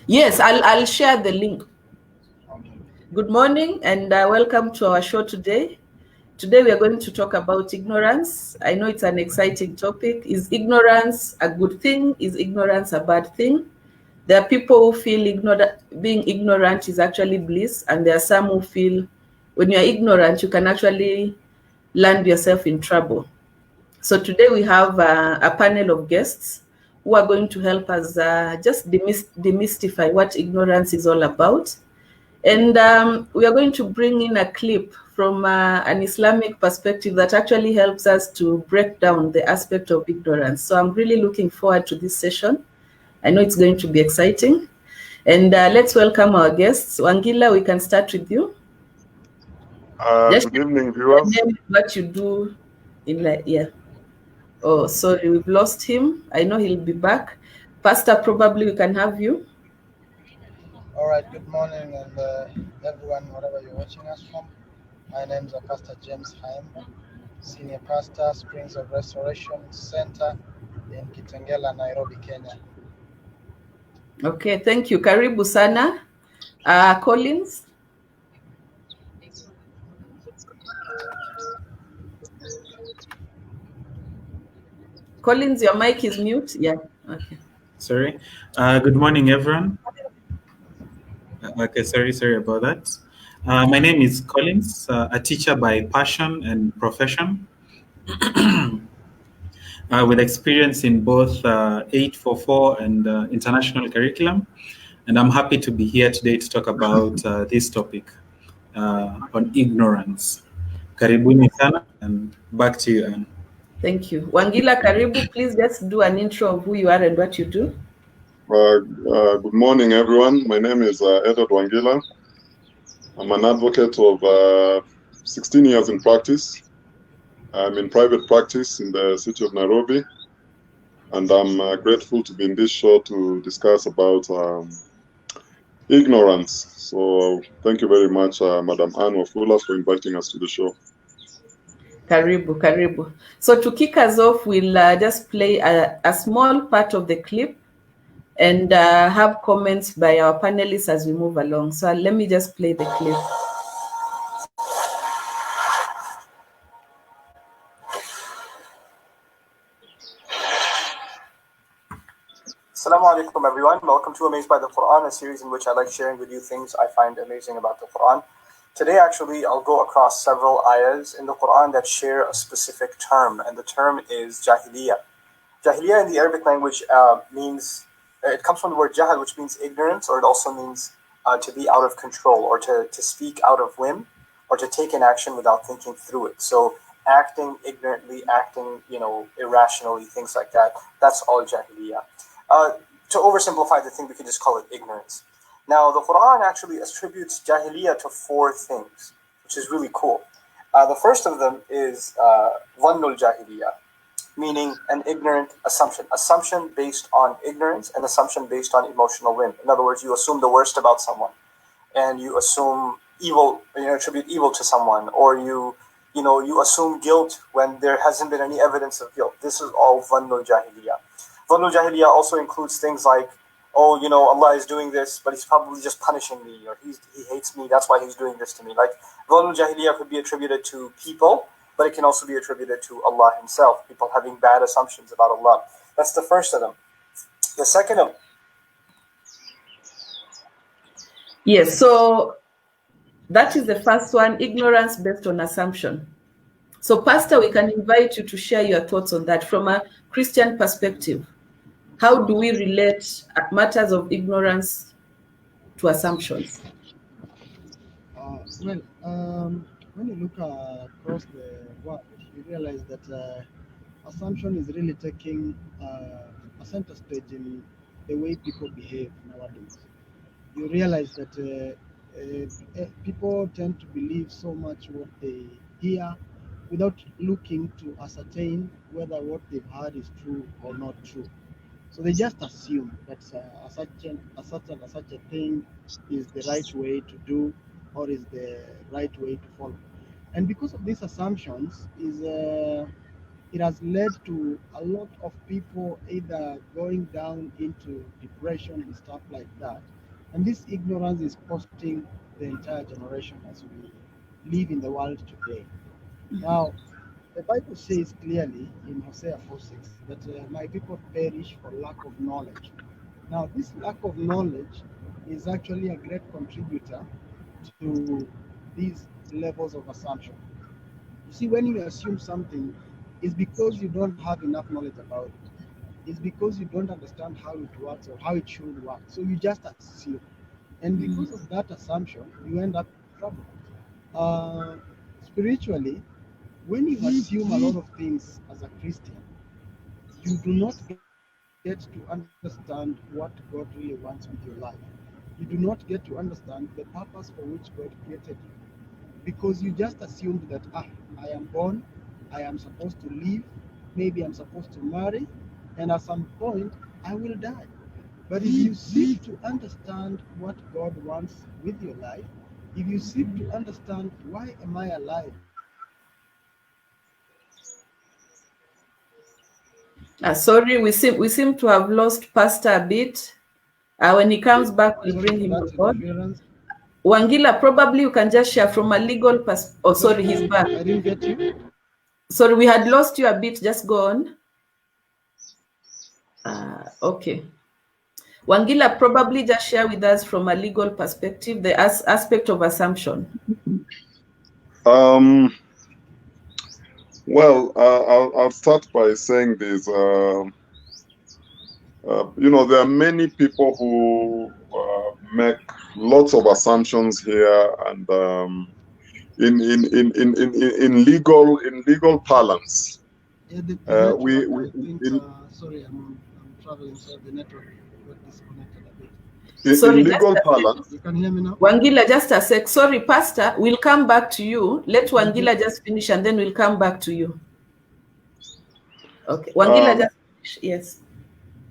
Yes, I'll share the link. Good morning and welcome to our show today. Today we are going to talk about ignorance. I know it's an exciting topic. Is ignorance a good thing? Is ignorance a bad thing? There are people who feel being ignorant is actually bliss, and there are some who feel when you're ignorant, you can actually land yourself in trouble. So today we have a panel of guests who are going to help us just demystify what ignorance is all about. And we are going to bring in a clip from an Islamic perspective that actually helps us to break down the aspect of ignorance. So I'm really looking forward to this session. I know it's going to be exciting. And let's welcome our guests. Wangila, we can start with you. Just Good evening, your viewers. name, what you do in like, yeah. Oh, sorry, we've lost him. I know he'll be back. Pastor, probably we can have you. All right, good morning, and everyone, wherever you're watching us from. My name is Pastor James Haim, Senior Pastor, Springs of Restoration Center in Kitengela, Nairobi, Kenya. Okay, thank you. Karibu sana. Collins. Collins, your mic is mute. Yeah. Okay. Sorry. Good morning, everyone. Okay, sorry about that. My name is Collins, a teacher by passion and profession, with experience in both 844 and international curriculum. And I'm happy to be here today to talk about this topic on ignorance. Karibuni sana, and back to you, Anne. Thank you. Wangila, Karibu, please just do an intro of who you are and what you do. Good morning, everyone. My name is Edward Wangila. I'm an advocate of 16 years in practice. I'm in private practice in the city of Nairobi, and I'm grateful to be in this show to discuss about ignorance. So thank you very much, Madam Anne Wafula, for inviting us to the show. Karibu, Karibu. So to kick us off, we'll just play a small part of the clip and have comments by our panelists as we move along. So let me just play the clip. Assalamu alaikum, everyone. Welcome to Amazed by the Quran, a series in which I like sharing with you things I find amazing about the Quran. Today, actually, I'll go across several ayahs in the Quran that share a specific term, and the term is jahiliyyah. Jahiliyyah in the Arabic language means, it comes from the word jahal, which means ignorance, or it also means to be out of control, or to speak out of whim, or to take an action without thinking through it. So acting ignorantly, acting, irrationally, things like that, that's all jahiliyyah. To oversimplify the thing, we could just call it ignorance. Now, the Quran actually attributes jahiliyyah to four things, which is really cool. The first of them is dhannul jahiliyyah, meaning an ignorant assumption. Assumption based on ignorance and assumption based on emotional whim. In other words, you assume the worst about someone, and you assume evil, attribute evil to someone, or you assume guilt when there hasn't been any evidence of guilt. This is all dhannul jahiliyyah. Dhannul jahiliyyah also includes things like, Allah is doing this, but he's probably just punishing me, or he hates me, that's why he's doing this to me. Like, dhannul jahiliyyah could be attributed to people, but it can also be attributed to Allah himself, people having bad assumptions about Allah. That's the first of them. The second of... Yes, so that is the first one, ignorance based on assumption. So, Pastor, we can invite you to share your thoughts on that from a Christian perspective. How do we relate matters of ignorance to assumptions? When you look across the world, you realize that assumption is really taking a center stage in the way people behave nowadays. You realize that people tend to believe so much what they hear without looking to ascertain whether what they've heard is true or not true. So they just assume that such a thing is the right way to do or is the right way to follow. And because of these assumptions, is it has led to a lot of people either going down into depression and stuff like that. And this ignorance is costing the entire generation as we live in the world today. Now, the Bible says clearly in Hosea 4:6 that my people perish for lack of knowledge. Now, this lack of knowledge is actually a great contributor to these levels of assumption. You see, when you assume something, it's because you don't have enough knowledge about it. It's because you don't understand how it works or how it should work. So you just assume. And because of that assumption, you end up in trouble. Spiritually, when you assume a lot of things as a Christian, you do not get to understand what God really wants with your life. You do not get to understand the purpose for which God created you. Because you just assumed that, I am born, I am supposed to live, maybe I'm supposed to marry, and at some point I will die. But if you seek to understand what God wants with your life, if you seek to understand why am I alive, Sorry, we seem to have lost Pastor a bit. When he comes back, we'll bring him on board. Wangila, probably you can just share from a legal perspective. Oh, sorry, he's back. I didn't get you. Sorry, we had lost you a bit. Just go on. Okay. Wangila, probably just share with us from a legal perspective the aspect of assumption. Well, I'll start by saying this. There are many people who make lots of assumptions here, and in legal parlance, sorry, I'm traveling, so the network got disconnected a bit. In legal parlance, you can hear me now? Wangila, just a sec. Sorry, Pastor, we'll come back to you. Let Wangila just finish and then we'll come back to you. Okay, Wangila, just finish. Yes.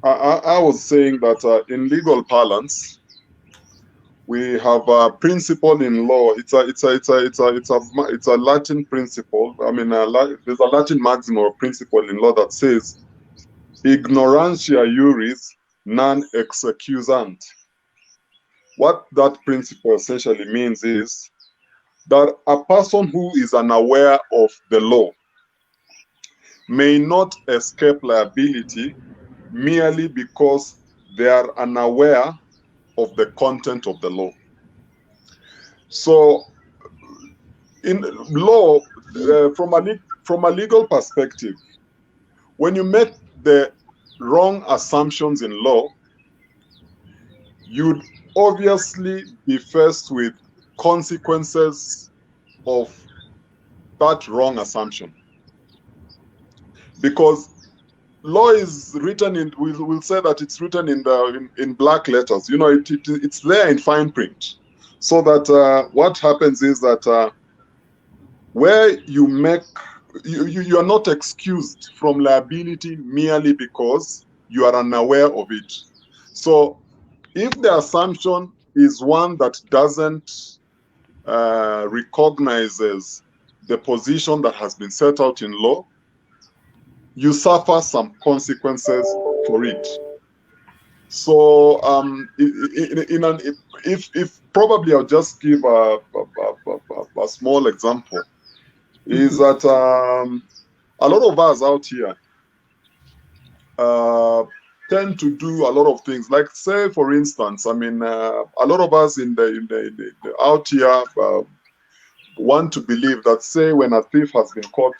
I was saying that in legal parlance, we have a principle in law. It's a Latin principle. I mean, there's a Latin maxim or principle in law that says, "Ignorantia iuris non excusant." What that principle essentially means is that a person who is unaware of the law may not escape liability merely because they are unaware of the content of the law. So, in law, from a legal perspective, when you make the wrong assumptions in law, you'd obviously be faced with consequences of that wrong assumption. Because law is written in, we'll say that it's written in black letters. It's there in fine print. So that what happens is that where you make, you are not excused from liability merely because you are unaware of it. So if the assumption is one that doesn't recognizes the position that has been set out in law, you suffer some consequences for it. So if probably I'll just give a small example, is that a lot of us out here tend to do a lot of things. Like, say, for instance, I mean, a lot of us in the out here want to believe that, say, when a thief has been caught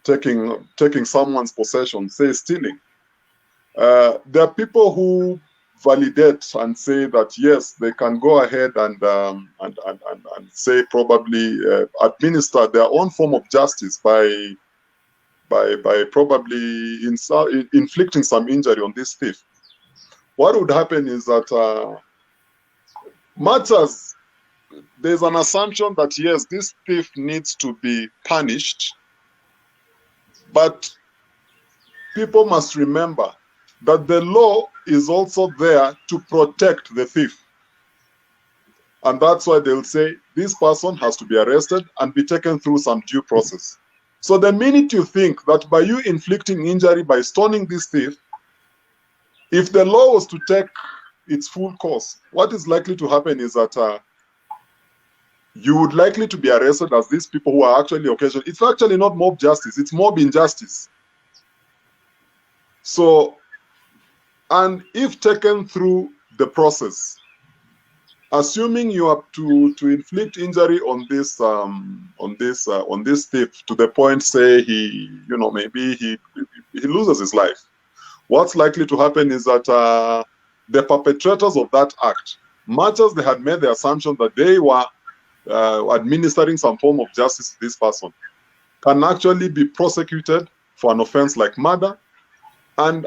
taking someone's possession, say stealing, there are people who validate and say that yes, they can go ahead and say probably administer their own form of justice by probably inflicting some injury on this thief. What would happen is that there's an assumption that yes, this thief needs to be punished, but people must remember that the law is also there to protect the thief. And that's why they'll say this person has to be arrested and be taken through some due process. So the minute you think that by you inflicting injury by stoning this thief, if the law was to take its full course, what is likely to happen is that you would likely to be arrested as these people who are actually occasionally, it's actually not mob justice, it's mob injustice. So, and if taken through the process, assuming you have to inflict injury on this thief to the point, say maybe he loses his life, what's likely to happen is that the perpetrators of that act, much as they had made the assumption that they were administering some form of justice to this person, can actually be prosecuted for an offense like murder, and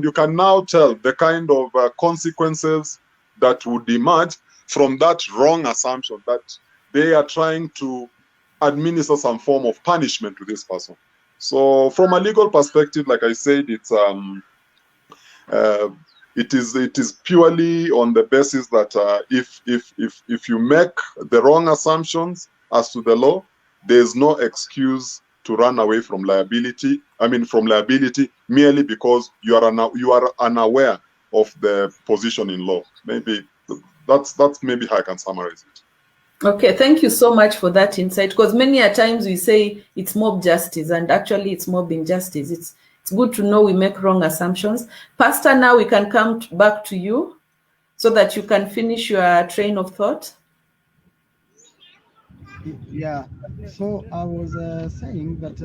you can now tell the kind of consequences that would emerge from that wrong assumption that they are trying to administer some form of punishment to this person. So from a legal perspective, like I said, it is purely on the basis that if you make the wrong assumptions as to the law, there is no excuse to run away from liability. From liability merely because you are unaware of the position in law. Maybe that's maybe how I can summarize it. Okay, thank you so much for that insight, because many a times we say it's mob justice and actually it's mob injustice. It's good to know we make wrong assumptions. Pastor, now we can come back to you so that you can finish your train of thought. Yeah, so I was saying that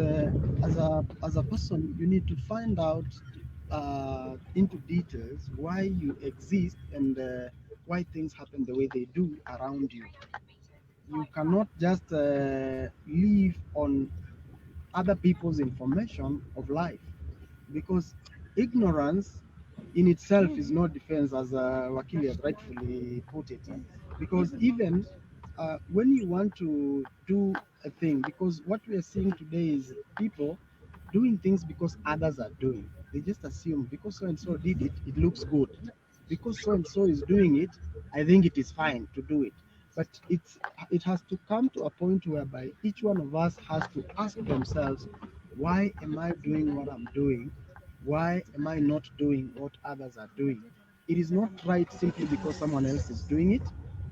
as a person, you need to find out into details why you exist and why things happen the way they do around you. You cannot just live on other people's information of life, because ignorance in itself is no defense, as Wakili has rightfully put it. Because even when you want to do a thing, because what we are seeing today is people doing things because others are doing. They just assume because so and so did it, it looks good. Because so and so is doing it, I think it is fine to do it. But it has to come to a point whereby each one of us has to ask themselves, why am I doing what I'm doing? Why am I not doing what others are doing? It is not right simply because someone else is doing it.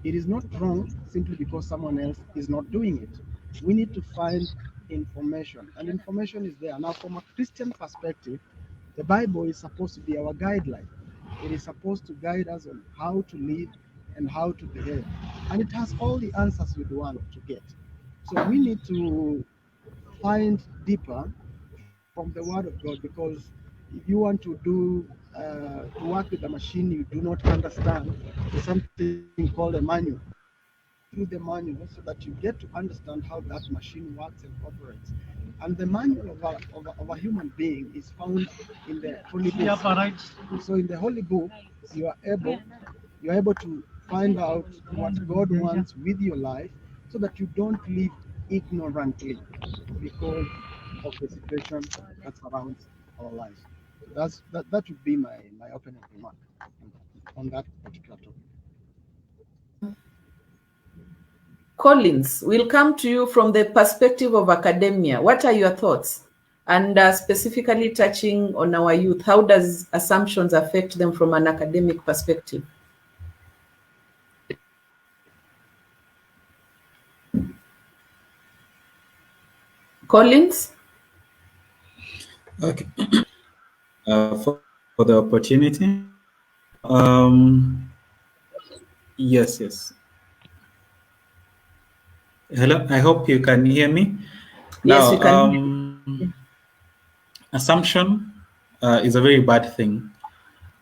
It is not wrong simply because someone else is not doing it. We need to find information, and information is there. Now, from a Christian perspective, the Bible is supposed to be our guideline. It is supposed to guide us on how to live and how to behave. And it has all the answers you'd want to get. So we need to find deeper from the Word of God, because if you want to work with a machine you do not understand, there's something called a manual. Through the manual so that you get to understand how that machine works and operates. And the manual of a human being is found in the Holy Book. So in the Holy Book, you are able to find out what God wants with your life, so that you don't live ignorantly because of the situation that surrounds our lives. So that would be my opening remark on that particular topic. Collins, we'll come to you from the perspective of academia. What are your thoughts? And specifically touching on our youth, how does assumptions affect them from an academic perspective? Collins? Okay. For the opportunity. Yes. Hello, I hope you can hear me. Yes, you can. Assumption is a very bad thing,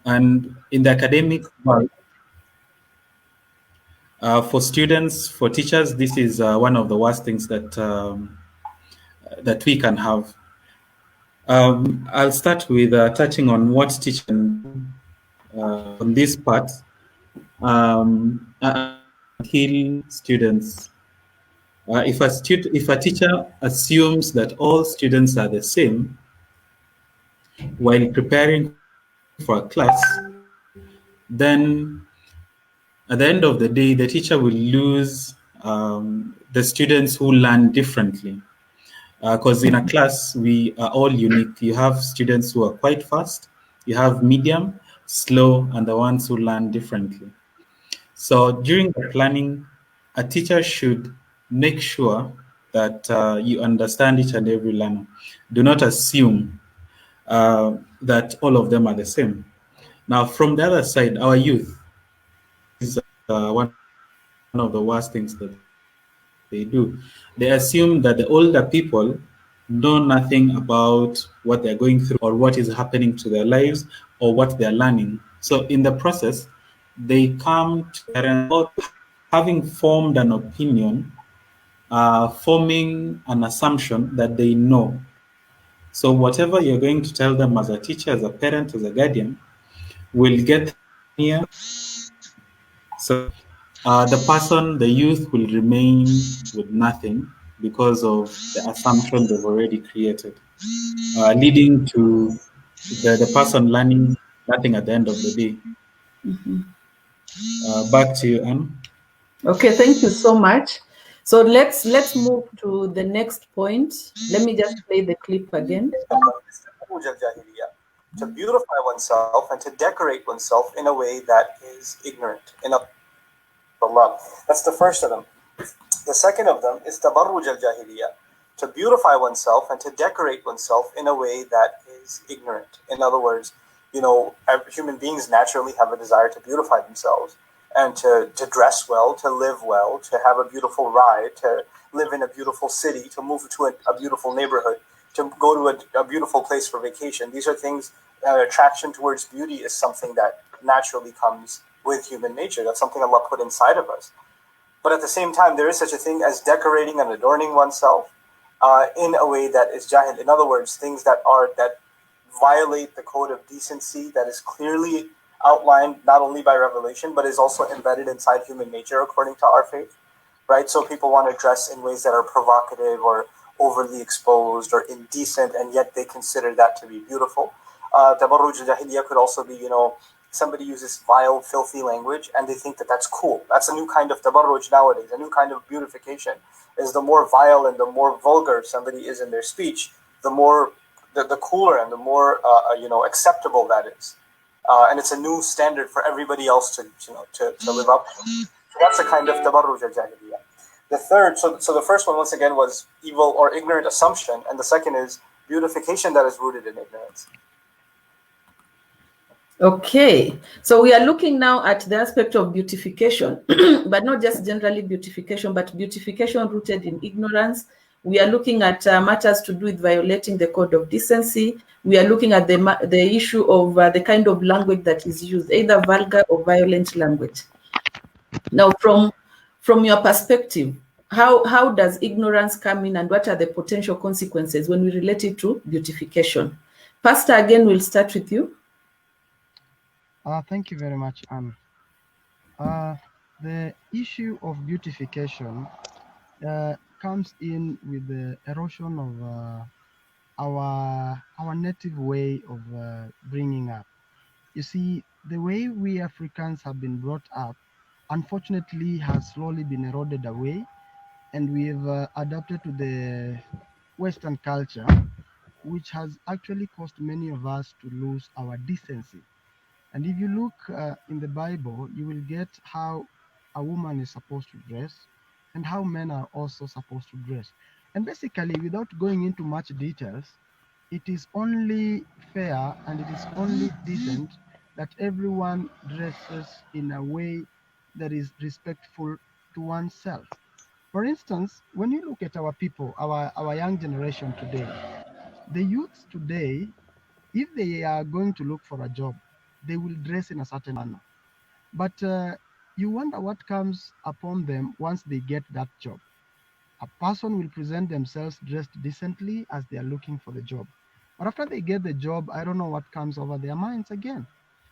and in the academic world, for students, for teachers, this is one of the worst things that that we can have. I'll start with touching on what teachers can do on this part. Kill students. If a teacher assumes that all students are the same while preparing for a class, then at the end of the day, the teacher will lose the students who learn differently. Because in a class, we are all unique. You have students who are quite fast, you have medium, slow, and the ones who learn differently. So during the planning, a teacher should make sure that you understand each and every learner. Do not assume that all of them are the same. Now, from the other side, our youth is one of the worst things that they do. They assume that the older people know nothing about what they're going through or what is happening to their lives or what they're learning. So, in the process, they come to their parents without having formed an opinion, forming an assumption that they know. So, whatever you're going to tell them as a teacher, as a parent, as a guardian, will get them near so the youth will remain with nothing because of the assumption they've already created, leading to the person learning nothing at the end of the day. Back to you, Anne. Okay, thank you so much. So let's move to the next point. Let me just play the clip again. To beautify oneself and to decorate oneself in a way that is ignorant. In Allah. That's the first of them. The second of them is tabarruj al-jahiliyyah, to beautify oneself and to decorate oneself in a way that is ignorant. In other words, human beings naturally have a desire to beautify themselves and to dress well, to live well, to have a beautiful ride, to live in a beautiful city, to move to a beautiful neighborhood, to go to a beautiful place for vacation. These are things, attraction towards beauty is something that naturally comes with human nature. That's something Allah put inside of us. But at the same time, there is such a thing as decorating and adorning oneself in a way that is jahil. In other words, things that violate the code of decency that is clearly outlined not only by revelation, but is also embedded inside human nature according to our faith. Right? So people want to dress in ways that are provocative or overly exposed or indecent, and yet they consider that to be beautiful. Tabarruj al-jahiliyyah could also be, somebody uses vile, filthy language and they think that that's cool. That's a new kind of tabarruj nowadays, a new kind of beautification. Is the more vile and the more vulgar somebody is in their speech, the cooler and the more acceptable that is. And it's a new standard for everybody else to live up to. So that's a kind of tabarruj al-jahiliyyah. The third, so the first one once again was evil or ignorant assumption, and the second is beautification that is rooted in ignorance. Okay, so we are looking now at the aspect of beautification, but not just generally beautification, but beautification rooted in ignorance. We are looking at matters to do with violating the code of decency. We are looking at the issue of the kind of language that is used, either vulgar or violent language. Now, from your perspective, how does ignorance come in, and what are the potential consequences when we relate it to beautification? Pastor, again, we'll start with you. Thank you very much, Anne. The issue of beautification comes in with the erosion of our native way of bringing up. You see, the way we Africans have been brought up, unfortunately, has slowly been eroded away, and we've adapted to the Western culture, which has actually caused many of us to lose our decency. And if you look in the Bible, you will get how a woman is supposed to dress and how men are also supposed to dress. And basically, without going into much details, it is only fair and it is only decent that everyone dresses in a way that is respectful to oneself. For instance, when you look at our people, our young generation today, the youths today, if they are going to look for a job, they will dress in a certain manner. But you wonder what comes upon them once they get that job. A person will present themselves dressed decently as they are looking for the job. But after they get the job, I don't know what comes over their minds again.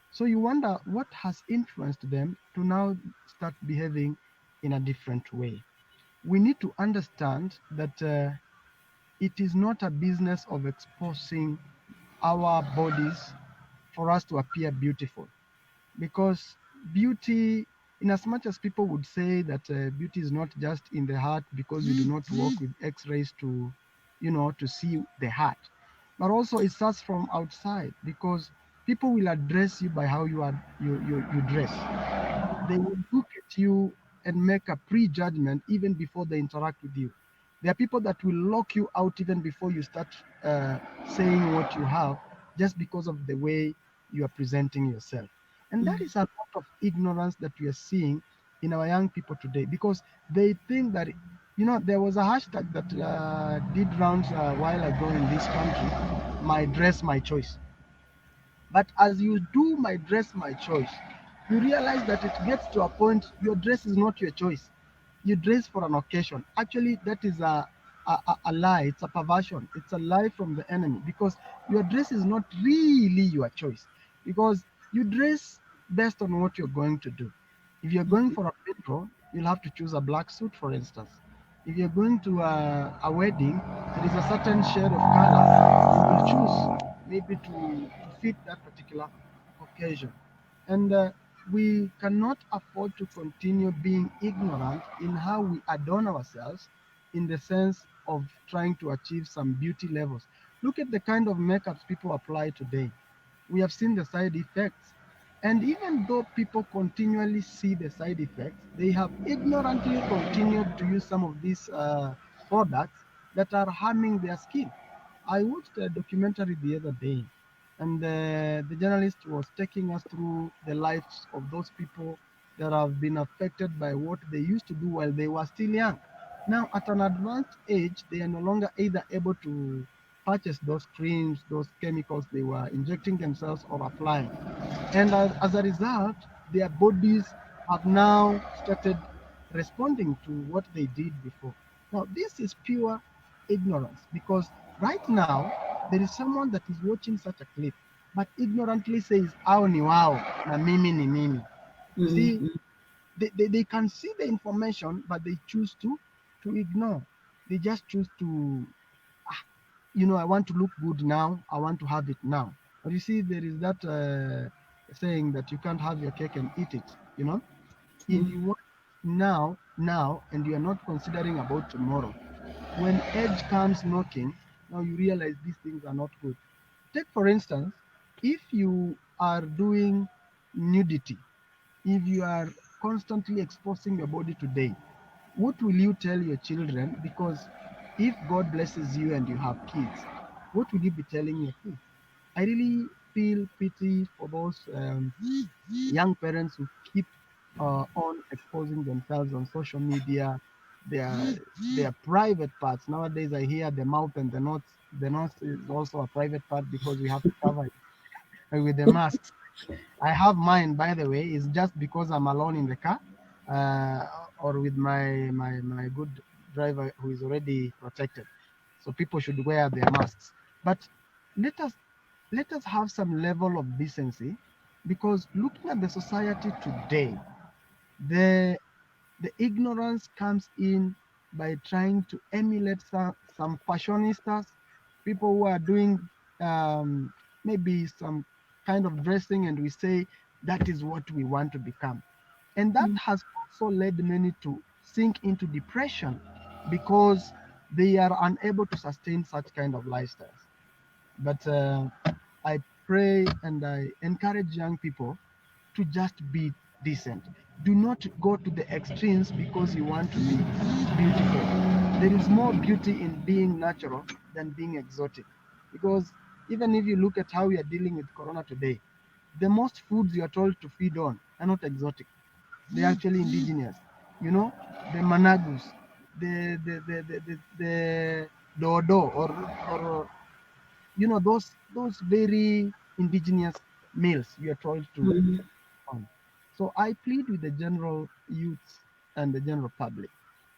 So you wonder what has influenced them to now start behaving in a different way. We need to understand that it is not a business of exposing our bodies for us to appear beautiful, because beauty, in as much as people would say that beauty is not just in the heart because we do not walk with x-rays to to see the heart. But also it starts from outside, because people will address you by how you dress. They will look at you and make a prejudgment even before they interact with you. There are people that will lock you out even before you start saying what you have, just because of the way you are presenting yourself. And that is a lot of ignorance that we are seeing in our young people today, because they think that, there was a hashtag that did rounds a while ago in this country, my dress, my choice. But as you do my dress, my choice, you realize that it gets to a point your dress is not your choice. You dress for an occasion. Actually, that is a lie. It's a perversion. It's a lie from the enemy, because your dress is not really your choice. Because you dress based on what you're going to do. If you're going for a funeral, you'll have to choose a black suit, for instance. If you're going to a wedding, there is a certain shade of color you will choose, maybe to fit that particular occasion. And we cannot afford to continue being ignorant in how we adorn ourselves, in the sense of trying to achieve some beauty levels. Look at the kind of makeups people apply today. We have seen the side effects. And even though people continually see the side effects, they have ignorantly continued to use some of these products that are harming their skin. I watched a documentary the other day, and the journalist was taking us through the lives of those people that have been affected by what they used to do while they were still young. Now, at an advanced age, they are no longer either able to purchase those creams, those chemicals they were injecting themselves or applying. And as a result, their bodies have now started responding to what they did before. Now, this is pure ignorance, because right now there is someone that is watching such a clip but ignorantly says, "Ao ni wao na mimi ni mimi." You see, they can see the information, but they choose to ignore. They just choose to, I want to look good now, I want to have it now. But you see, there is that saying that you can't have your cake and eat it. If you want now, and you are not considering about tomorrow, when age comes knocking, now you realize these things are not good. Take, for instance, if you are doing nudity, if you are constantly exposing your body today, what will you tell your children? Because if God blesses you and you have kids, what will you be telling your kids? I really feel pity for those young parents who keep on exposing themselves on social media, their their private parts. Nowadays, I hear the mouth and the nose. The nose is also a private part, because we have to cover it with the masks. I have mine, by the way. It's just because I'm alone in the car, or with my good driver who is already protected. So people should wear their masks. But let us let us have some level of decency, because looking at the society today, the the ignorance comes in by trying to emulate some fashionistas, people who are doing maybe some kind of dressing, and we say that is what we want to become. And that has also led many to sink into depression, because they are unable to sustain such kind of lifestyles. But I pray and I encourage young people to just be decent. Do not go to the extremes because you want to be beautiful. There is more beauty in being natural than being exotic. Because even if you look at how we are dealing with corona today, the most foods you are told to feed on are not exotic. They're actually indigenous. The managus, the dodo, or those very indigenous meals you are told to on. So I plead with the general youth and the general public,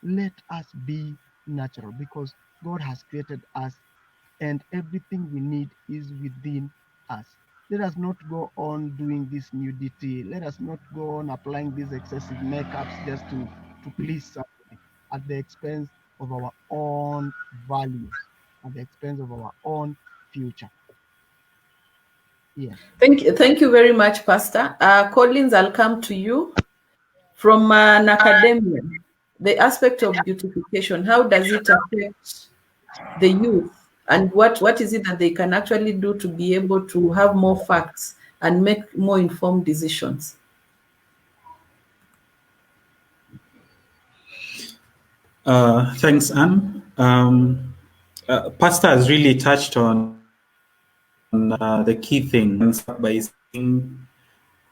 let us be natural, because God has created us and everything we need is within us. Let us not go on doing this nudity. Let us not go on applying these excessive makeups just to please somebody at the expense of our own values, at the expense of our own future. Yes. Thank you very much, Pastor. Collins, I'll come to you. From an academia, the aspect of beautification, how does it affect the youth, and what is it that they can actually do to be able to have more facts and make more informed decisions? Thanks, Anne. Pastor has really touched on the key things by saying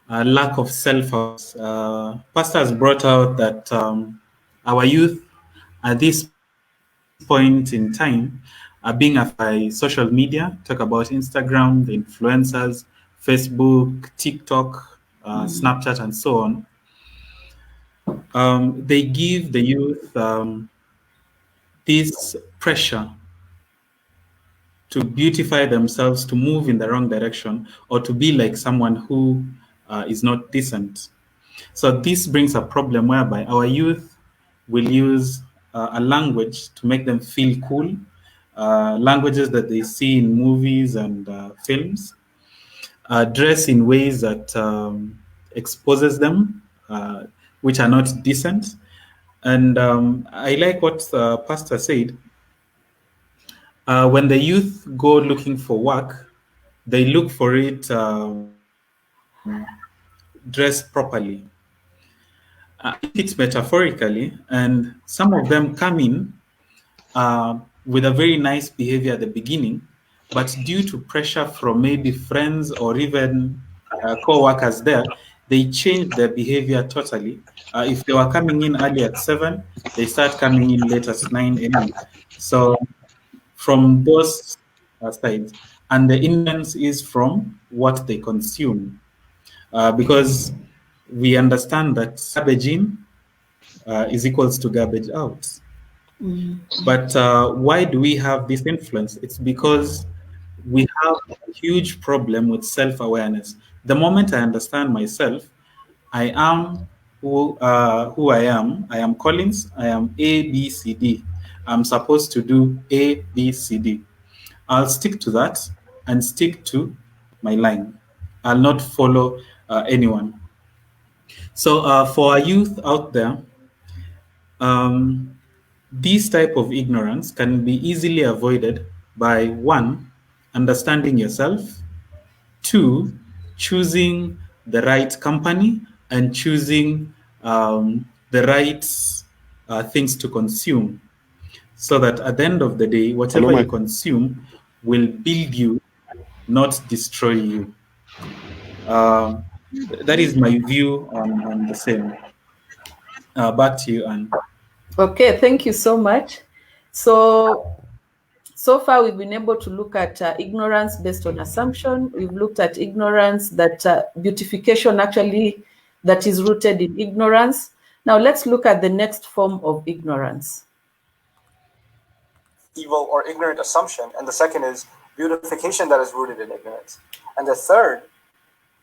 lack of self-awareness. Pastor has brought out that our youth at this point in time are being affected by social media. Talk about Instagram, the influencers, Facebook, TikTok, Snapchat, and so on. They give the youth this pressure to beautify themselves, to move in the wrong direction, or to be like someone who is not decent. So this brings a problem whereby our youth will use a language to make them feel cool, languages that they see in movies and films, dress in ways that exposes them, which are not decent. And I like what Pastor said. When the youth go looking for work, they look for it dressed properly. I think it's metaphorically, and some of them come in with a very nice behavior at the beginning, but due to pressure from maybe friends or even co-workers there, they change their behavior totally. If they were coming in early at 7, they start coming in late at 9 a.m. So from those sides, and the influence is from what they consume, because we understand that garbage in is equals to garbage out. But why do we have this influence? It's because we have a huge problem with self-awareness. The moment I understand myself, I am who I am. I am Collins. I am A, B, C, D. I'm supposed to do A, B, C, D. I'll stick to that and stick to my line. I'll not follow anyone. So for our youth out there, this type of ignorance can be easily avoided by 1, understanding yourself, 2, choosing the right company and choosing the right things to consume, so that at the end of the day, whatever you consume will build you, not destroy you. That is my view on the same. Back to you, Anne. Okay, thank you so much. So far, we've been able to look at ignorance based on assumption. We've looked at ignorance, that beautification actually that is rooted in ignorance. Now let's look at the next form of ignorance. Evil or ignorant assumption, and the second is beautification that is rooted in ignorance. And the third,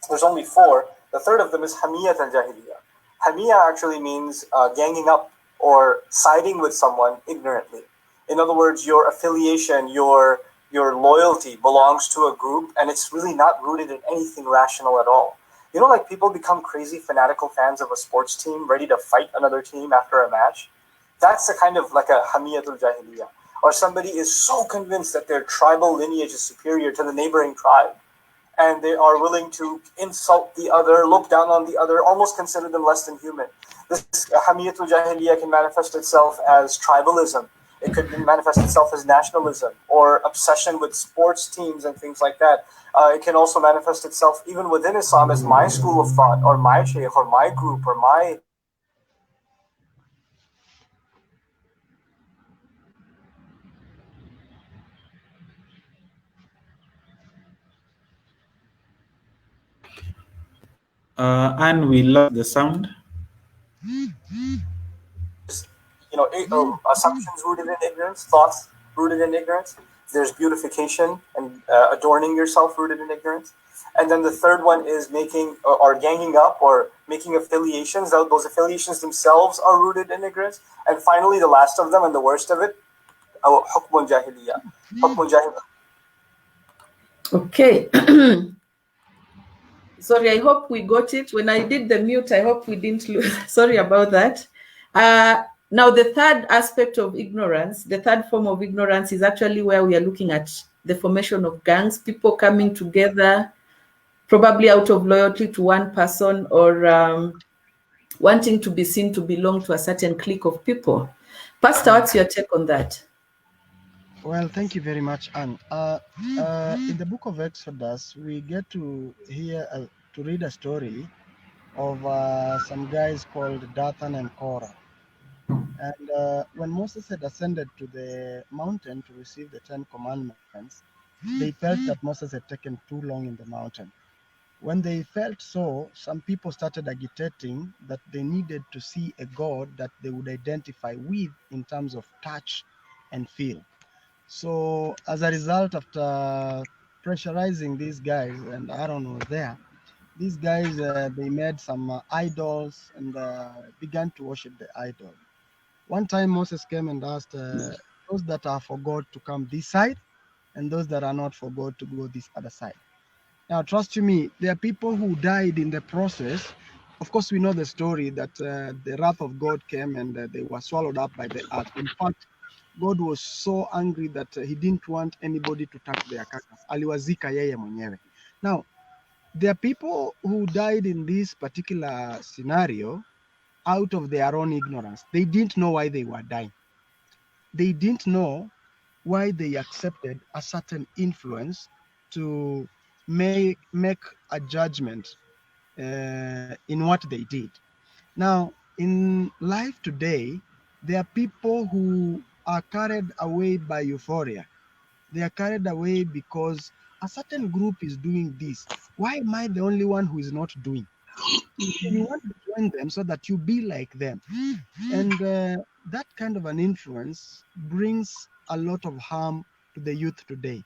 there's only 4. The third of them is hamiyat al-jahiliyyah. Hamiyya actually means ganging up or siding with someone ignorantly. In other words, your affiliation, your loyalty belongs to a group, and it's really not rooted in anything rational at all. You know, like people become crazy fanatical fans of a sports team, ready to fight another team after a match. That's a kind of like a hamiyatul jahiliyyah. Or somebody is so convinced that their tribal lineage is superior to the neighboring tribe, and they are willing to insult the other, look down on the other, almost consider them less than human. This hamiyatul jahiliyyah can manifest itself as tribalism. It could manifest itself as nationalism or obsession with sports teams and things like that. It can also manifest itself even within Islam as my school of thought or my shaykh or my group or my... And we lost the sound. Assumptions rooted in ignorance, thoughts rooted in ignorance. There's beautification and adorning yourself rooted in ignorance. And then the third one is making or ganging up or making affiliations. Those affiliations themselves are rooted in ignorance. And finally, the last of them and the worst of it, hukmun jahiliyyah. Hukmun jahiliyyah. Okay. Sorry, I hope we got it. When I did the mute, I hope we didn't lose. Sorry about that. Now, the third aspect of ignorance, the third form of ignorance is actually where we are looking at the formation of gangs, people coming together, probably out of loyalty to one person or wanting to be seen to belong to a certain clique of people. Pastor, what's your take on that? Well, thank you very much, Anne. In the book of Exodus, we get to hear to read a story of some guys called Dathan and Korah. And when Moses had ascended to the mountain to receive the Ten Commandments, they felt that Moses had taken too long in the mountain. When they felt so, some people started agitating that they needed to see a God that they would identify with in terms of touch and feel. So, as a result, after pressurizing these guys, and Aaron was there, these guys they made some idols and began to worship the idol. One time Moses came and asked those that are for God to come this side and those that are not for God to go this other side. Now, trust you me, there are people who died in the process. Of course, we know the story that the wrath of God came and they were swallowed up by the earth. In fact, God was so angry that he didn't want anybody to touch their carcass. Aliwazika yeye mwenyewe. Now, there are people who died in this particular scenario out of their own ignorance. They didn't know why they were dying. They didn't know why they accepted a certain influence to make a judgment in what they did. Now, in life today, there are people who are carried away by euphoria. They are carried away because a certain group is doing this. Why am I the only one who is not doing? So you want to join them so that you be like them. And that kind of an influence brings a lot of harm to the youth today.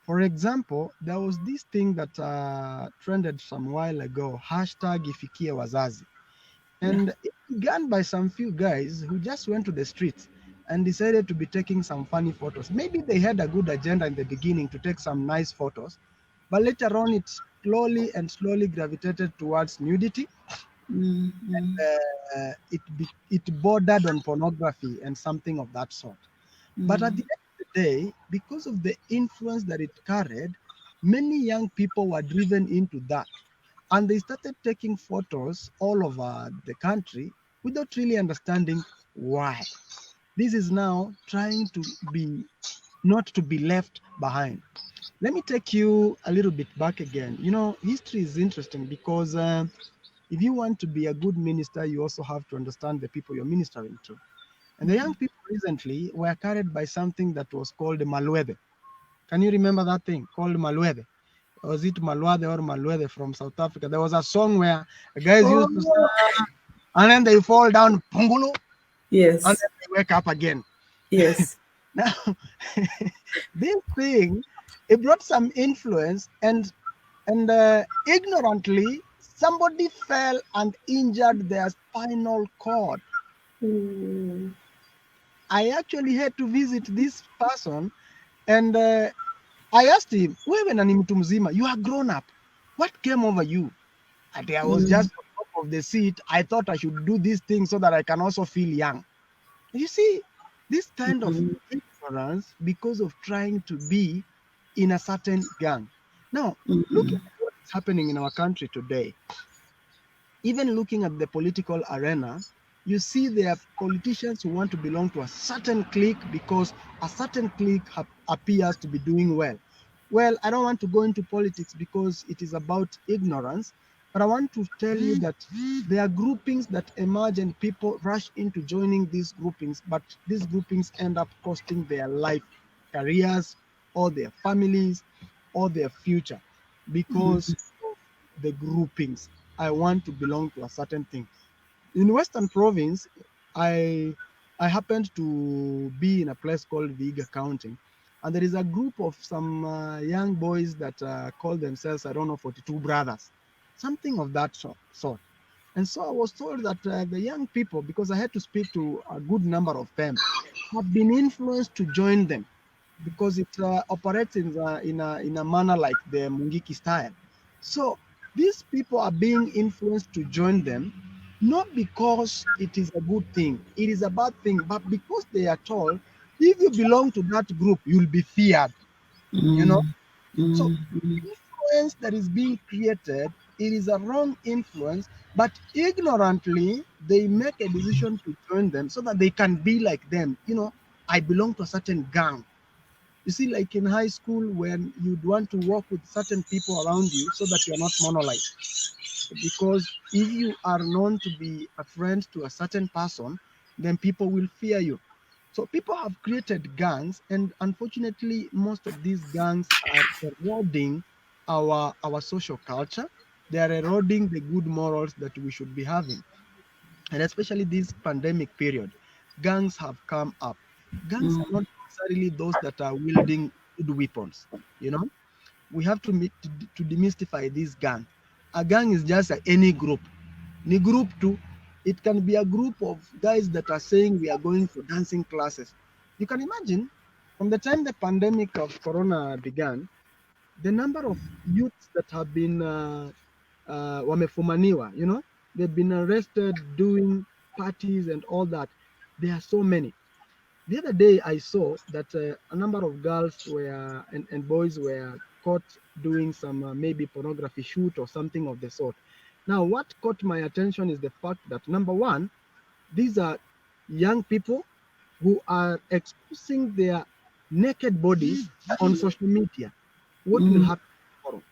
For example, there was this thing that trended some while ago, hashtag ifikie wazazi. And it began by some few guys who just went to the streets and decided to be taking some funny photos. Maybe they had a good agenda in the beginning to take some nice photos, but later on it slowly gravitated towards nudity. Mm-hmm. It bordered on pornography and something of that sort. But at the end of the day, because of the influence that it carried, many young people were driven into that. And they started taking photos all over the country without really understanding why. This is now trying to be not to be left behind. Let me take you a little bit back again. You know, history is interesting because if you want to be a good minister, you also have to understand the people you're ministering to. And the young people recently were carried by something that was called Malwede. Can you remember that thing called Malwede? Was it Malwade or Malwede from South Africa? There was a song where the guys used to sing, and then they fall down, Pungulu, Yes. and then they wake up again. Yes. Now, this thing, it brought some influence, and ignorantly, somebody fell and injured their spinal cord. Mm. I actually had to visit this person, and I asked him, wewe na ni mtu mzima, you are grown up. What came over you? And I was just on top of the seat. I thought I should do this thing so that I can also feel young. You see, this kind of ignorance because of trying to be in a certain gang. Now, look at what is happening in our country today. Even looking at the political arena, you see there are politicians who want to belong to a certain clique because a certain clique appears to be doing well. Well, I don't want to go into politics because it is about ignorance, but I want to tell you that there are groupings that emerge and people rush into joining these groupings, but these groupings end up costing their life, careers, or their families, or their future because of the groupings. I want to belong to a certain thing. In Western Province, I happened to be in a place called Viga County, and there is a group of some young boys that call themselves, I don't know, 42 brothers, something of that sort. And so I was told that the young people, because I had to speak to a good number of them, have been influenced to join them because it operates in a manner like the Mungiki style. So these people are being influenced to join them not because it is a good thing, it is a bad thing, but because they are told if you belong to that group, you'll be feared, you know. So influence that is being created, it is a wrong influence, but ignorantly they make a decision to join them so that they can be like them. You know, I belong to a certain gang. You see, like in high school, when you'd want to work with certain people around you so that you're not monolith. Because if you are known to be a friend to a certain person, then people will fear you. So people have created gangs, and unfortunately, most of these gangs are eroding our social culture. They are eroding the good morals that we should be having. And especially this pandemic period, gangs have come up. Gangs are not necessarily those that are wielding good weapons. You know, we have to demystify this gang. A gang is just any group. Ni group too. It can be a group of guys that are saying we are going for dancing classes. You can imagine from the time the pandemic of corona began, the number of youths that have been wamefumaniwa, you know, they've been arrested doing parties and all that. There are so many. The other day I saw that a number of girls were and boys were caught doing some maybe pornography shoot or something of the sort. Now, what caught my attention is the fact that number one, these are young people who are exposing their naked bodies on social media. What will happen tomorrow?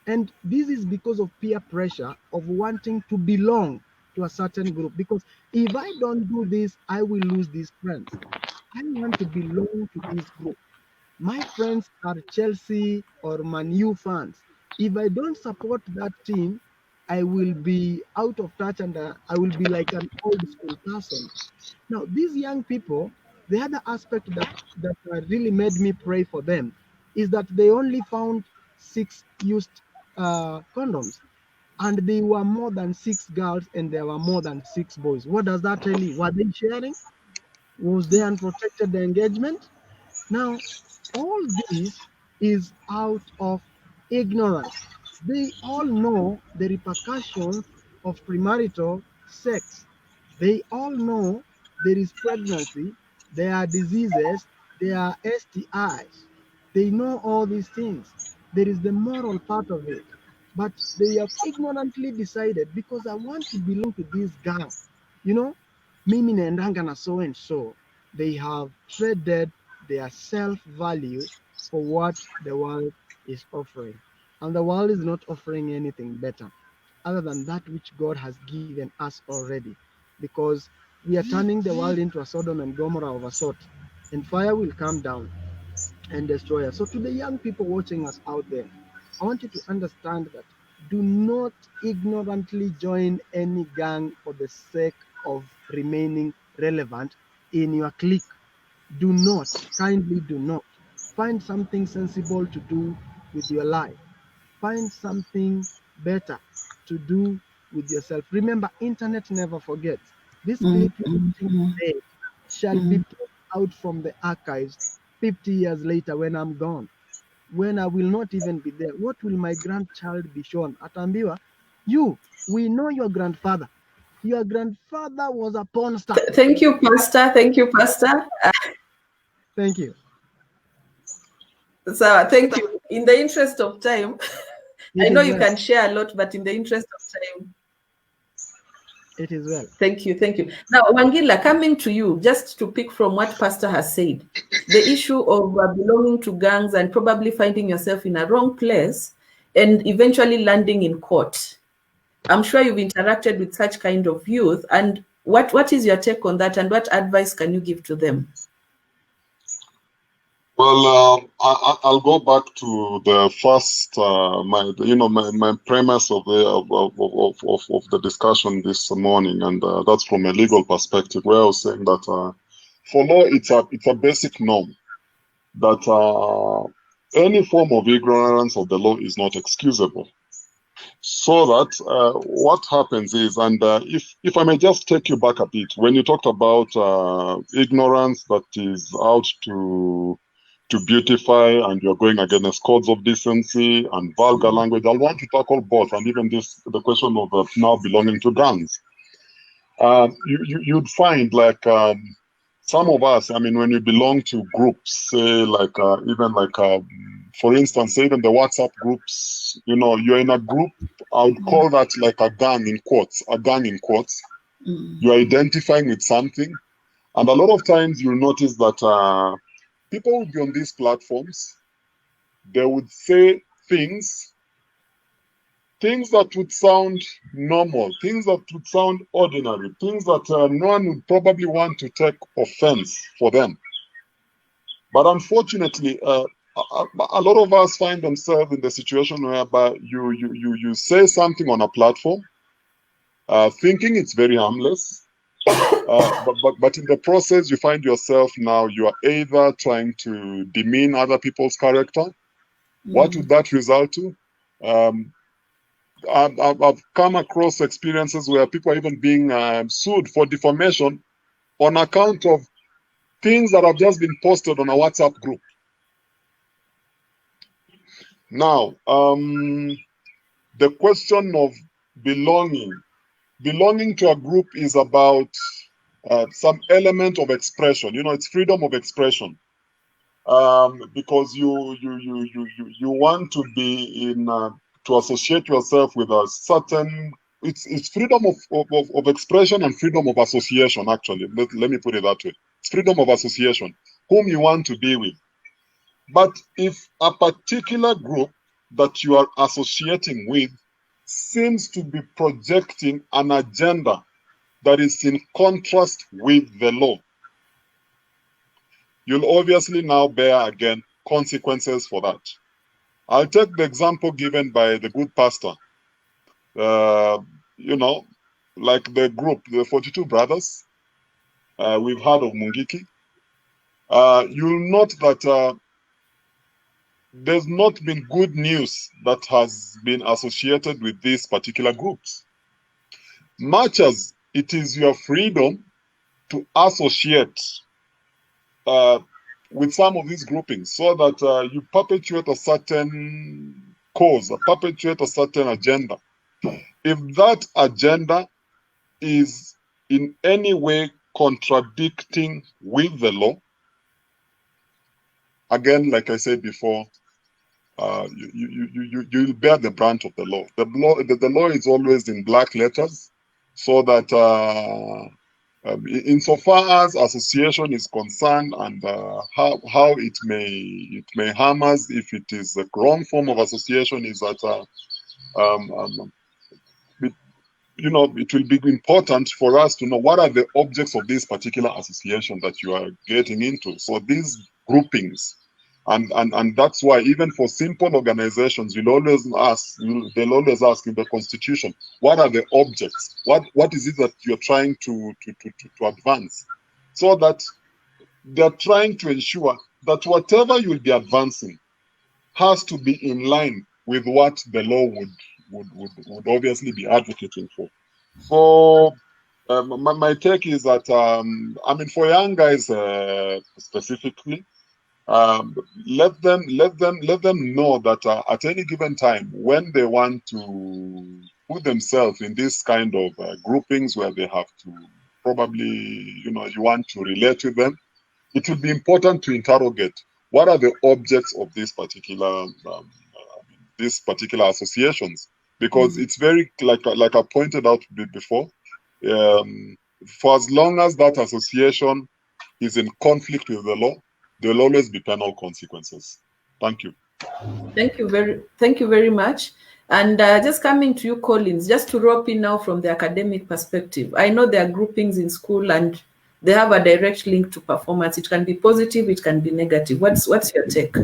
And this is because of peer pressure of wanting to belong to a certain group. Because if I don't do this, I will lose these friends. I want to belong to this group. My friends are Chelsea or Man U fans. If I don't support that team, I will be out of touch and I will be like an old school person. Now, these young people, the other aspect that really made me pray for them is that they only found 6 used condoms, and they were more than 6 girls and there were more than 6 boys. What does that tell you? Were they sharing? Was there unprotected engagement? Now, all this is out of ignorance. They all know the repercussions of premarital sex. They all know there is pregnancy, there are diseases, there are STIs. They know all these things. There is the moral part of it. But they have ignorantly decided because I want to belong to this gang. You know, mimi naendanga na so and so. They have traded their self-value for what the world is offering. And the world is not offering anything better other than that which God has given us already. Because we are turning the world into a Sodom and Gomorrah of a sort. And fire will come down and destroy us. So to the young people watching us out there, I want you to understand that do not ignorantly join any gang for the sake of remaining relevant in your clique. Do not, kindly do not. Find something sensible to do with your life. Find something better to do with yourself. Remember, internet never forgets. This clip you're watching today shall be pulled out from the archives 50 years later when I'm gone, when I will not even be there. What will my grandchild be shown? Atambiwa, we know your grandfather. Your grandfather was a porn star. Thank you, Pastor. Thank you, Pastor. Thank you. So, thank you. In the interest of time, I know you can share a lot, but in the interest of time, it is well. Thank you. Thank you. Now, Wangila, coming to you, just to pick from what Pastor has said, the issue of belonging to gangs and probably finding yourself in a wrong place and eventually landing in court. I'm sure you've interacted with such kind of youth. And what is your take on that? And what advice can you give to them? Well, I'll go back to the first, my premise of the discussion this morning, and that's from a legal perspective, where I was saying that for law it's a basic norm that any form of ignorance of the law is not excusable. So that what happens is, and if I may just take you back a bit, when you talked about ignorance that is out to beautify and you're going against codes of decency and vulgar language, I want to tackle both, and even the question of now belonging to gangs. you'd find like some of us, I mean, when you belong to groups, say like even like for instance, say even the WhatsApp groups, you know, you're in a group, I would call that like a gang in quotes, You're identifying with something. And a lot of times you'll notice that people would be on these platforms, they would say things that would sound normal, things that would sound ordinary, things that no one would probably want to take offense for them. But unfortunately, a lot of us find themselves in the situation whereby you say something on a platform, thinking it's very harmless, but in the process, you find yourself now, you are either trying to demean other people's character. What would that result to? I've come across experiences where people are even being sued for defamation on account of things that have just been posted on a WhatsApp group. Now, the question of belonging to a group is about some element of expression. You know, it's freedom of expression, because you want to be in to associate yourself with a certain. It's freedom of expression and freedom of association. Actually, let me put it that way. It's freedom of association, whom you want to be with. But if a particular group that you are associating with seems to be projecting an agenda that is in contrast with the law, you'll obviously now bear again consequences for that. I'll take the example given by the good pastor. You know, like the group, the 42 brothers, we've heard of Mungiki. You'll note that there's not been good news that has been associated with these particular groups. Much as it is your freedom to associate with some of these groupings so that you perpetuate a certain cause, perpetuate a certain agenda. If that agenda is in any way contradicting with the law, again, like I said before, you'll bear the brunt of the law. The law is always in black letters, so that insofar as association is concerned, and how it may harm us if it is a wrong form of association, is that it will be important for us to know what are the objects of this particular association that you are getting into. So these groupings, and that's why even for simple organizations, they'll always ask in the Constitution, what are the objects? What is it that you're trying to advance? So that they're trying to ensure that whatever you'll be advancing has to be in line with what the law would obviously be advocating for. So my take is that I mean, for young guys specifically, let them know that at any given time, when they want to put themselves in this kind of groupings where they have to probably, you want to relate with them, it will be important to interrogate what are the objects of this particular associations, because it's very, like I pointed out before, for as long as that association is in conflict with the law, there will always be penal consequences. Thank you. Thank you very much. And just coming to you, Collins, just to rope in now from the academic perspective. I know there are groupings in school and they have a direct link to performance. It can be positive, it can be negative. What's your take?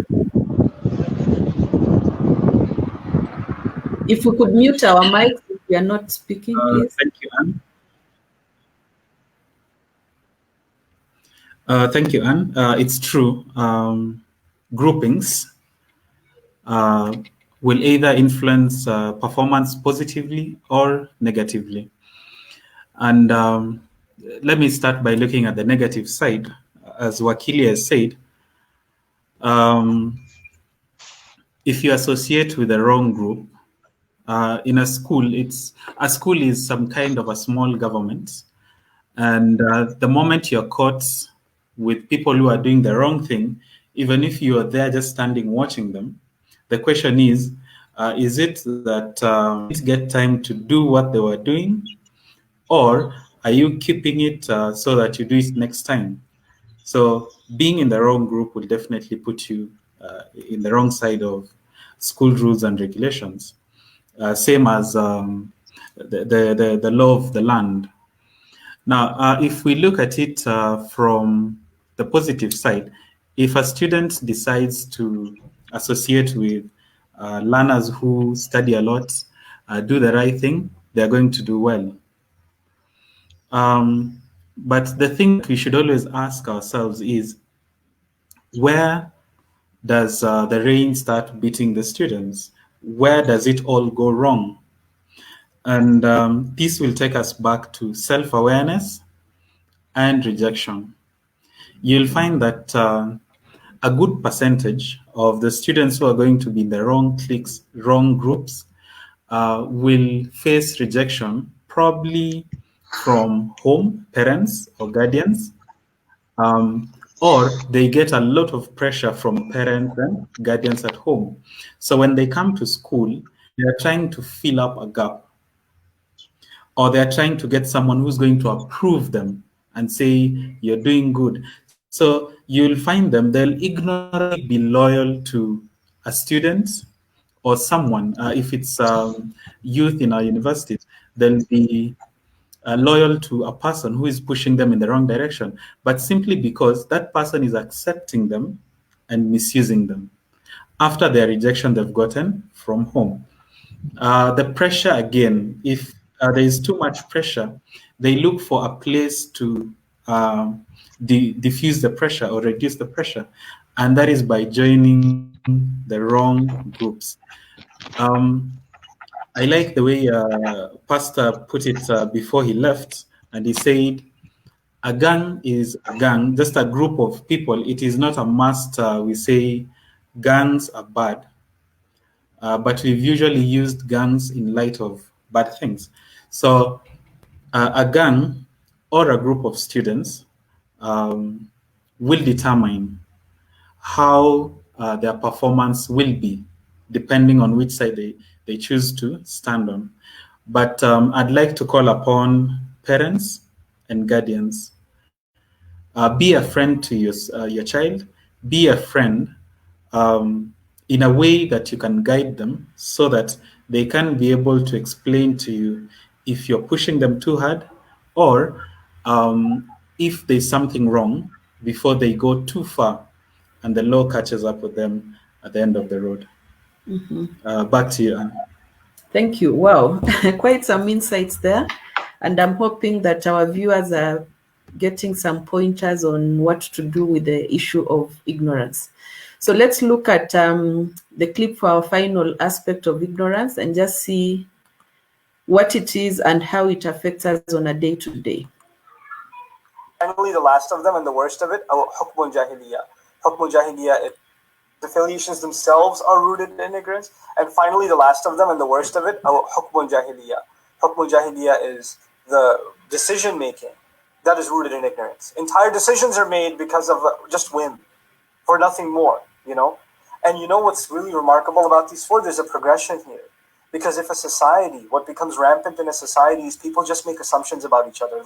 If we could mute our mics if we are not speaking, please. Thank you, Anne. Thank you, Anne. It's true. Groupings will either influence performance positively or negatively. And let me start by looking at the negative side. As Wakili has said, if you associate with the wrong group, in a school is some kind of a small government. And the moment you're caught with people who are doing the wrong thing, even if you are there just standing watching them, the question is it that you didn't get time to do what they were doing, or are you keeping it so that you do it next time? So being in the wrong group will definitely put you in the wrong side of school rules and regulations. Same as the law of the land. Now, if we look at it from the positive side, if a student decides to associate with learners who study a lot, do the right thing, they're going to do well. But the thing that we should always ask ourselves is, where does the rain start beating the students? Where does it all go wrong? And this will take us back to self-awareness and rejection. You'll find that a good percentage of the students who are going to be in the wrong cliques, wrong groups, will face rejection, probably from home, parents or guardians, or they get a lot of pressure from parents and guardians at home. So when they come to school, they're trying to fill up a gap, or they're trying to get someone who's going to approve them and say, you're doing good. So you'll find them, they'll ignorantly be loyal to a student or someone. If it's youth in our universities, they'll be loyal to a person who is pushing them in the wrong direction, but simply because that person is accepting them and misusing them after their rejection they've gotten from home. The pressure again, if there is too much pressure, they look for a place to diffuse the pressure or reduce the pressure, and that is by joining the wrong groups. I like the way Pastor put it before he left, and he said, a gang is a gang, just a group of people. It is not a must. We say gangs are bad. But we've usually used gangs in light of bad things. So a gang or a group of students will determine how their performance will be, depending on which side they choose to stand on. But I'd like to call upon parents and guardians. Be a friend to your child. Be a friend in a way that you can guide them so that they can be able to explain to you if you're pushing them too hard, or if there's something wrong before they go too far and the law catches up with them at the end of the road. Back to you, Anne. Thank you. Wow, quite some insights there. And I'm hoping that our viewers are getting some pointers on what to do with the issue of ignorance. So let's look at the clip for our final aspect of ignorance and just see what it is and how it affects us on a day-to-day. Finally, the last of them and the worst of it, hukm jahiliya. Hukm jahiliya, the affiliations themselves are rooted in ignorance. And finally, the last of them and the worst of it, hukm jahiliya. Hukm jahiliya is the decision-making that is rooted in ignorance. Entire decisions are made because of just whim, for nothing more, you know? And you know what's really remarkable about these four? There's a progression here. Because if a society, what becomes rampant in a society is people just make assumptions about each other.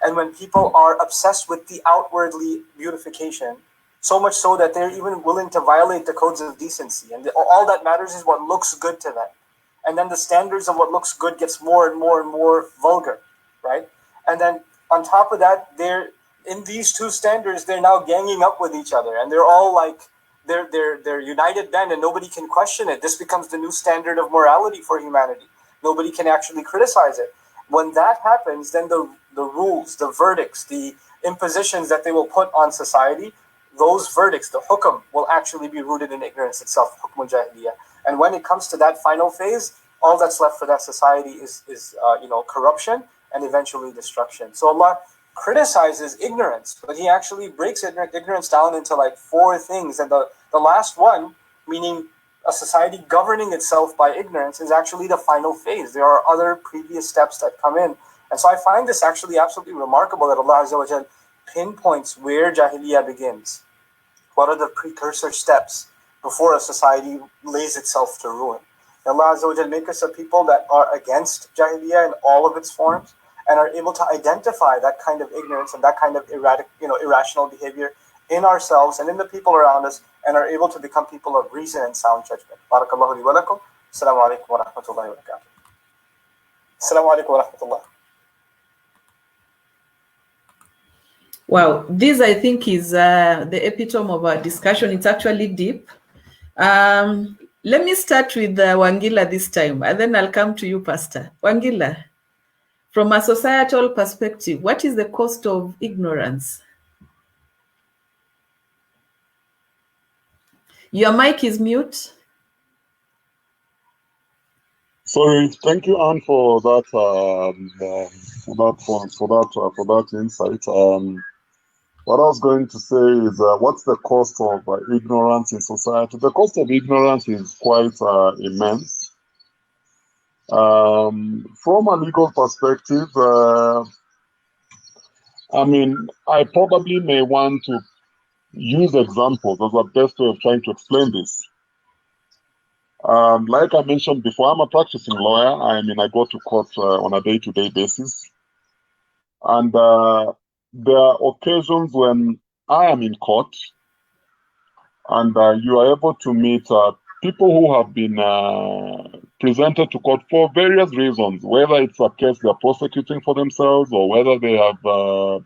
And when people are obsessed with the outwardly beautification, so much so that they're even willing to violate the codes of decency. And all that matters is what looks good to them. And then the standards of what looks good gets more and more and more vulgar, right? And then on top of that, they're in these two standards, they're now ganging up with each other. And they're all like, they're united then, and nobody can question it. This becomes the new standard of morality for humanity. Nobody can actually criticize it. When that happens, then the rules, the verdicts, the impositions that they will put on society, those verdicts, the hukam, will actually be rooted in ignorance itself, hukm jahiliya. And when it comes to that final phase, all that's left for that society is corruption and eventually destruction. So Allah criticizes ignorance, but He actually breaks ignorance down into like four things. And the last one, meaning a society governing itself by ignorance, is actually the final phase. There are other previous steps that come in, And so I find this actually absolutely remarkable that Allah Azza wa Jal pinpoints where Jahiliyyah begins. What are the precursor steps before a society lays itself to ruin? Allah Azza wa Jal make us a people that are against Jahiliyyah in all of its forms and are able to identify that kind of ignorance and that kind of irrational behavior in ourselves and in the people around us, and are able to become people of reason and sound judgment. Barakallahu li wa lakum. Assalamu alaikum wa rahmatullahi wa barakatuh. Assalamu alaikum wa rahmatullah. Wow, this I think is the epitome of our discussion. It's actually deep. Let me start with Wangila this time, and then I'll come to you, Pastor. Wangila, from a societal perspective, what is the cost of ignorance? Your mic is mute. Sorry, thank you, Anne, for that insight. What I was going to say is, what's the cost of ignorance in society? The cost of ignorance is quite immense. From a legal perspective, I mean, I probably may want to use examples as the best way of trying to explain this. Like I mentioned before, I'm a practicing lawyer. I go to court on a day-to-day basis. And there are occasions when I am in court and you are able to meet people who have been presented to court for various reasons, whether it's a case they're prosecuting for themselves or whether they have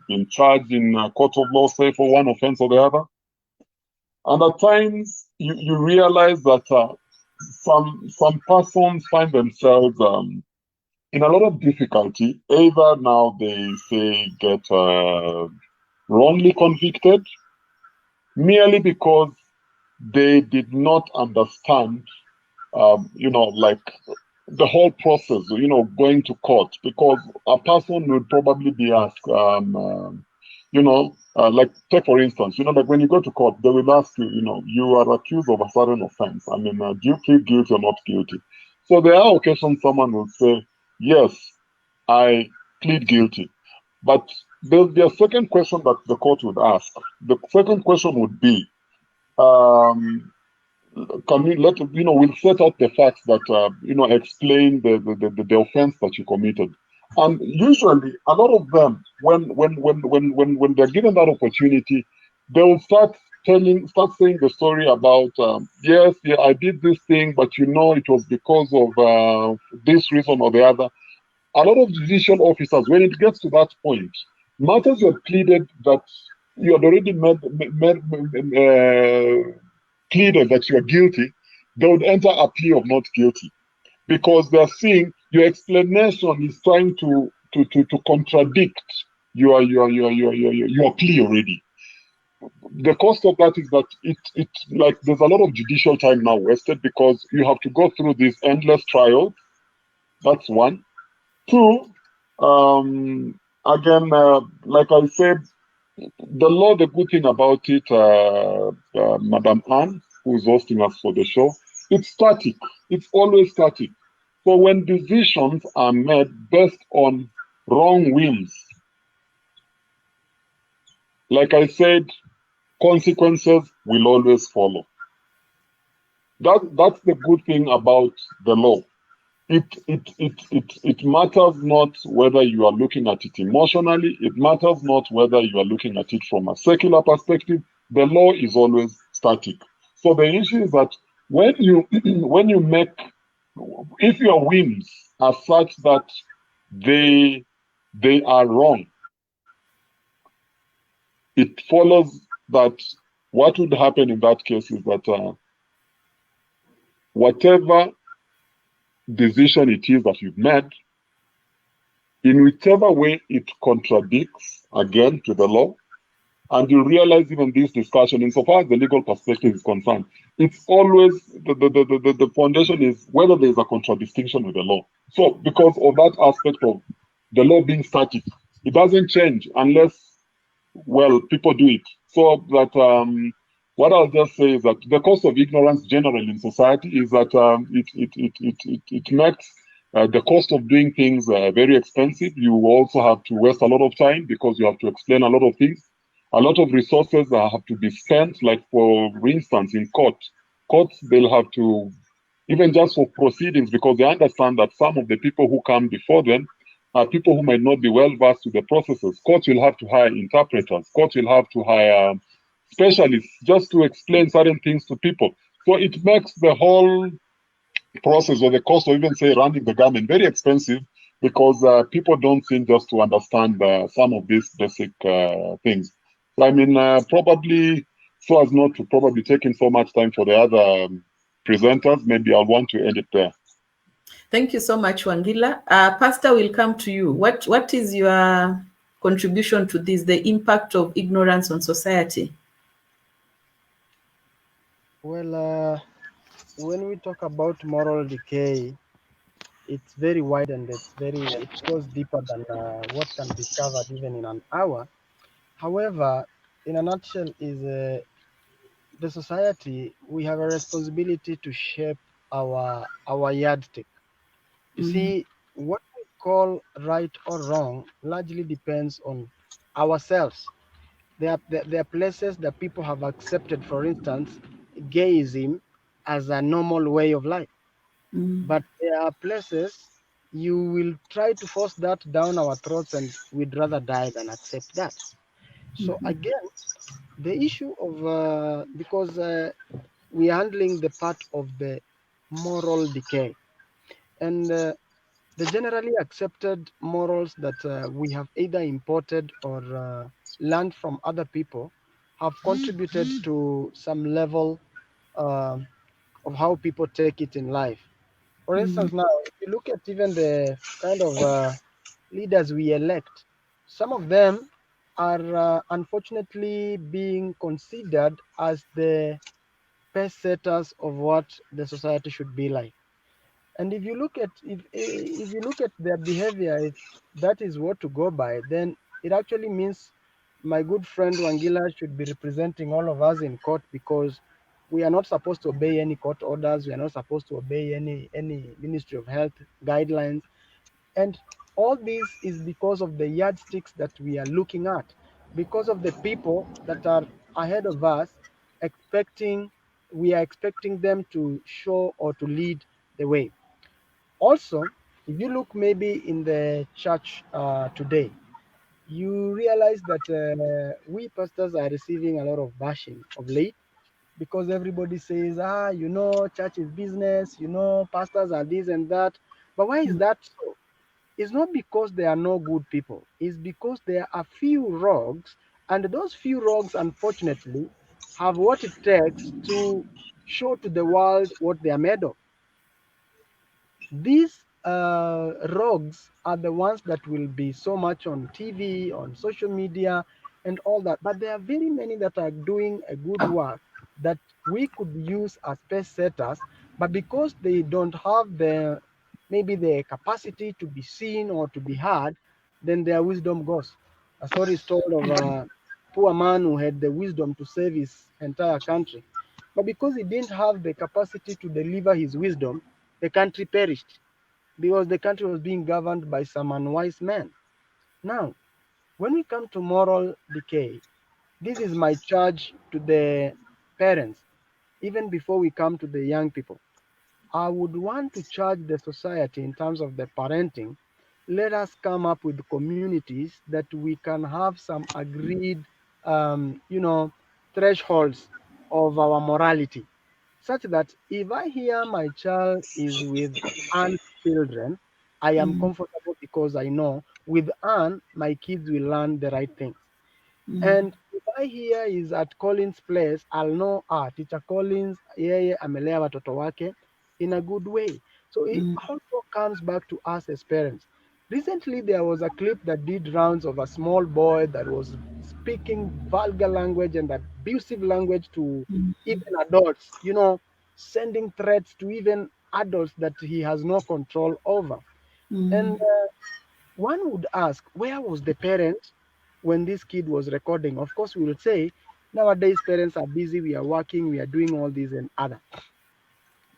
been charged in a court of law, say, for one offense or the other. And at times, you realize that some persons find themselves in a lot of difficulty. Either now they say get wrongly convicted merely because they did not understand, like the whole process, going to court. Because a person would probably be asked, like take for instance, like when you go to court, they will ask you, you are accused of a certain offense. Do you plead guilty or not guilty? So there are occasions someone will say, yes, I plead guilty. But there's the second question that the court would ask. The second question would be, can we we'll set out the facts that, explain the offense that you committed. And usually, a lot of them, when they're given that opportunity, they will start saying the story about, yes, I did this thing, but it was because of this reason or the other. A lot of judicial officers, when it gets to that point, matters you have pleaded that you had already pleaded that you are guilty, they would enter a plea of not guilty, because they're seeing your explanation is trying to contradict your plea already. The cost of that is that it like there's a lot of judicial time now wasted because you have to go through these endless trials. That's one. Two, again, like I said, the law, the good thing about it, Madam Anne, who's hosting us for the show, it's static. It's always static. So when decisions are made based on wrong whims, like I said, consequences will always follow. That's the good thing about the law. It matters not whether you are looking at it emotionally. It matters not whether you are looking at it from a secular perspective. The law is always static. So the issue is that when you make, if your whims are such that they are wrong, it follows that what would happen in that case is that whatever decision it is that you've made, in whichever way it contradicts again to the law, and you realize even this discussion, insofar as the legal perspective is concerned, it's always the foundation is whether there is a contradistinction with the law. So because of that aspect of the law being static, it doesn't change unless, well, people do it. So that what I'll just say is that the cost of ignorance generally in society is that it makes the cost of doing things are very expensive. You also have to waste a lot of time because you have to explain a lot of things. A lot of resources have to be spent, like for instance, in courts, they'll have to, even just for proceedings, because they understand that some of the people who come before them are people who might not be well versed with the processes. Courts will have to hire interpreters. Courts will have to hire specialists just to explain certain things to people. So it makes the whole process or the cost of even say running the government very expensive because people don't seem just to understand some of these basic things. So I mean, probably so as not to probably taking so much time for the other presenters, maybe I'll want to end it there. Thank you so much, Wangila. Pastor, will come to you. What is your contribution to this, the impact of ignorance on society? Well, when we talk about moral decay, it's very wide and it goes deeper than what can be covered even in an hour. However, in a nutshell, is the society, we have a responsibility to shape our yardstick. You see, what we call right or wrong largely depends on ourselves. There are places that people have accepted, for instance, gayism as a normal way of life. But there are places you will try to force that down our throats, and we'd rather die than accept that. So again, the issue of because we are handling the part of the moral decay, and the generally accepted morals that we have either imported or learned from other people have contributed to some level uh, of how people take it in life. For instance, now, if you look at even the kind of leaders we elect, some of them are unfortunately being considered as the pace setters of what the society should be like. And if you look at their behavior, if that is what to go by, then it actually means my good friend Wangila should be representing all of us in court, because we are not supposed to obey any court orders. We are not supposed to obey any Ministry of Health guidelines. And all this is because of the yardsticks that we are looking at, because of the people that are ahead of us, expecting we are expecting them to show or to lead the way. Also, if you look maybe in the church today, you realize that we pastors are receiving a lot of bashing of late, because everybody says, church is business, pastors are this and that. But why is that so? It's not because there are no good people, it's because there are few rogues, and those few rogues, unfortunately, have what it takes to show to the world what they are made of. These rogues are the ones that will be so much on TV, on social media, and all that. But there are very many that are doing a good work that we could use as pace setters, but because they don't have maybe the capacity to be seen or to be heard, then their wisdom goes. A story is told of a poor man who had the wisdom to save his entire country. But because he didn't have the capacity to deliver his wisdom, the country perished, because the country was being governed by some unwise men. Now, when we come to moral decay, this is my charge to the parents, even before we come to the young people. I would want to charge the society in terms of the parenting. Let us come up with communities that we can have some agreed, thresholds of our morality, such that if I hear my child is with Anne's children, I am comfortable, because I know with Anne, my kids will learn the right things. And if I hear is at Collins' place, I'll know, Teacher Collins, yeye amelea watoto wake in a good way. So it also comes back to us as parents. Recently, there was a clip that did rounds of a small boy that was speaking vulgar language and abusive language to even adults, sending threats to even adults that he has no control over. And one would ask, where was the parent when this kid was recording? Of course, we will say, nowadays parents are busy, we are working, we are doing all this and other.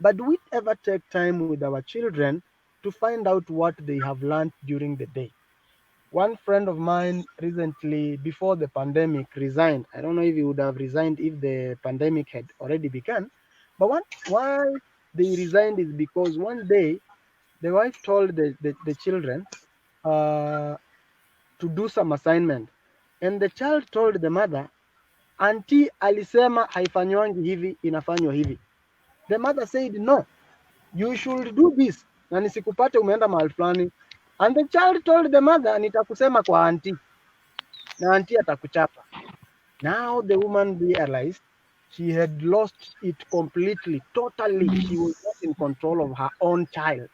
But do we ever take time with our children to find out what they have learned during the day. One friend of mine recently, before the pandemic, resigned. I don't know if he would have resigned if the pandemic had already begun. But why they resigned is because one day the wife told the children uh, to do some assignment. And the child told the mother, Auntie alisema haifanywangi hivi, inafanywa hivi. The mother said, no, you should do this. Na nisikupate umeenda mahali fulani. And the child told the mother, nitakusema kwa auntie. Na auntie atakuchapa. Now the woman realized she had lost it completely, totally. She was not in control of her own child.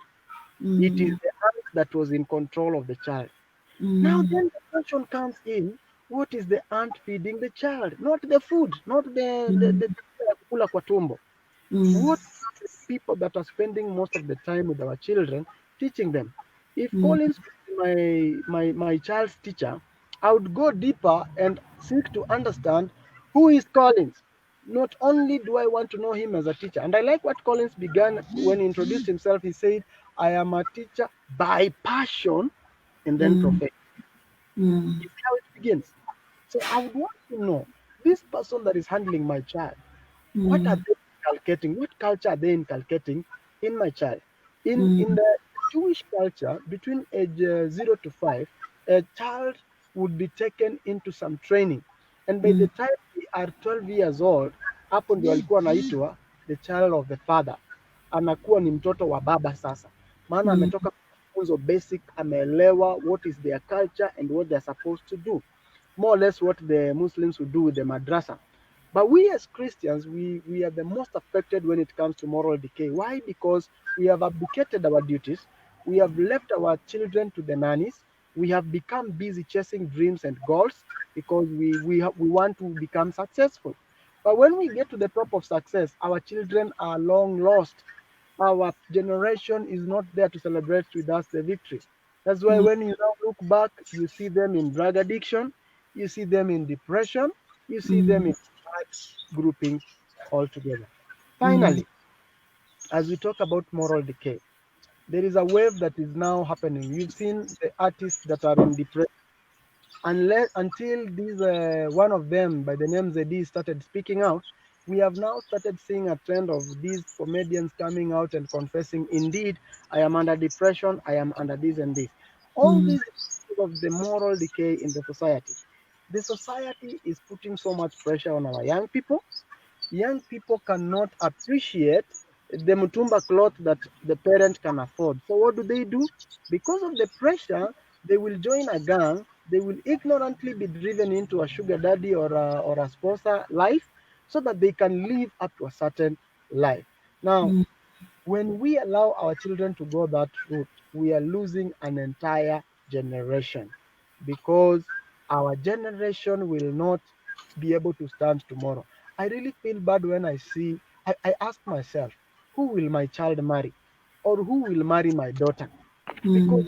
It is the aunt that was in control of the child. Now then the question comes in, what is the aunt feeding the child? Not the food, not the kukula kwa tumbo. What are the people that are spending most of the time with our children teaching them? If Collins could be my child's teacher, I would go deeper and seek to understand who is Collins. Not only do I want to know him as a teacher, and I like what Collins began when he introduced himself. He said, I am a teacher by passion and then profession. You see how it begins. So I would want to know this person that is handling my child, what are they inculcating? What culture are they inculcating in my child? In the Jewish culture, between age 0 to 5, a child would be taken into some training, and by the time they are 12 years old, hapo ndio alikuwa anaitwa the child of the father, anakuwa ni mtoto wa baba sasa, maana ametoka mafunzo basic, ameelewa what is their culture and what they are supposed to do, more or less what the Muslims would do with the madrasa. But we as Christians, we are the most affected when it comes to moral decay. Why? Because we have abdicated our duties. We have left our children to the nannies. We have become busy chasing dreams and goals because we want to become successful. But when we get to the top of success, our children are long lost. Our generation is not there to celebrate with us the victory. That's why when you now look back, you see them in drug addiction, you see them in depression, you see them in bad groupings altogether. Finally, as we talk about moral decay, there is a wave that is now happening. You've seen the artists that are in depression. Until this one of them by the name Zedi started speaking out, we have now started seeing a trend of these comedians coming out and confessing, indeed, I am under depression, I am under this and this. All this is because of the moral decay in the society. The society is putting so much pressure on our young people. Young people cannot appreciate the mutumba cloth that the parent can afford. So what do? Because of the pressure, they will join a gang. They will ignorantly be driven into a sugar daddy or a sponsor life so that they can live up to a certain life. Now, when we allow our children to go that route, we are losing an entire generation because our generation will not be able to stand tomorrow. I really feel bad when I ask myself, who will my child marry? Or who will marry my daughter? Because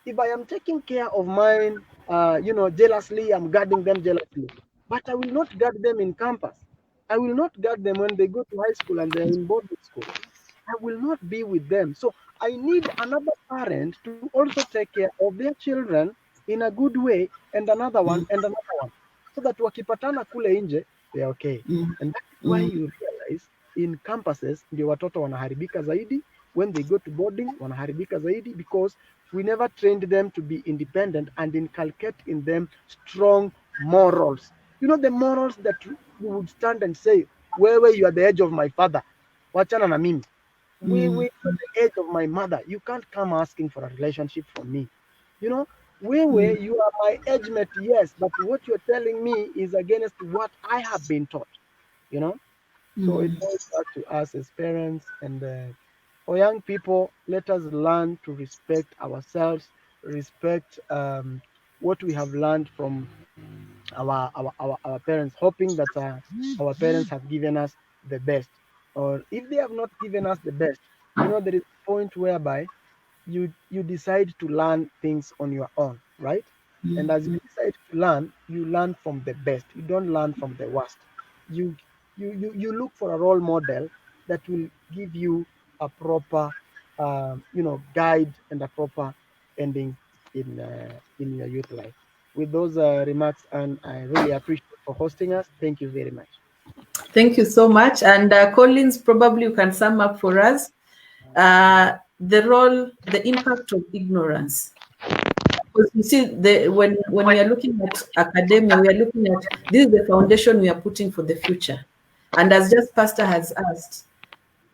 if I am taking care of mine, jealously, I'm guarding them jealously. But I will not guard them in campus. I will not guard them when they go to high school and they're in boarding school. I will not be with them. So I need another parent to also take care of their children in a good way, and another one and another one, so that wakipatana kule nje they are okay. And that is why you realize in campuses ndio watoto wanaharibika zaidi. When they go to boarding wanaharibika zaidi because we never trained them to be independent and inculcate in them strong morals. You know, the morals that you would stand and say, where you are the edge of my father, wachana na mimi. We at the age of my mother. You can't come asking for a relationship from me. You know, you are my age mate, yes, but what you're telling me is against what I have been taught, you know. So it boils back to us as parents and for young people, let us learn to respect ourselves, respect what we have learned from our parents, hoping that our parents have given us the best. Or if they have not given us the best, you know, there is a point whereby you decide to learn things on your own, right? And as you decide to learn, you learn from the best. You don't learn from the worst. You you look for a role model that will give you a proper guide and a proper ending in your youth life. With those remarks, and I really appreciate for hosting us. Thank you very much. Thank you so much. And Collins, probably you can sum up for us the impact of ignorance. Because you see, when we are looking at academia, we are looking at this is the foundation we are putting for the future. And as just Pastor has asked,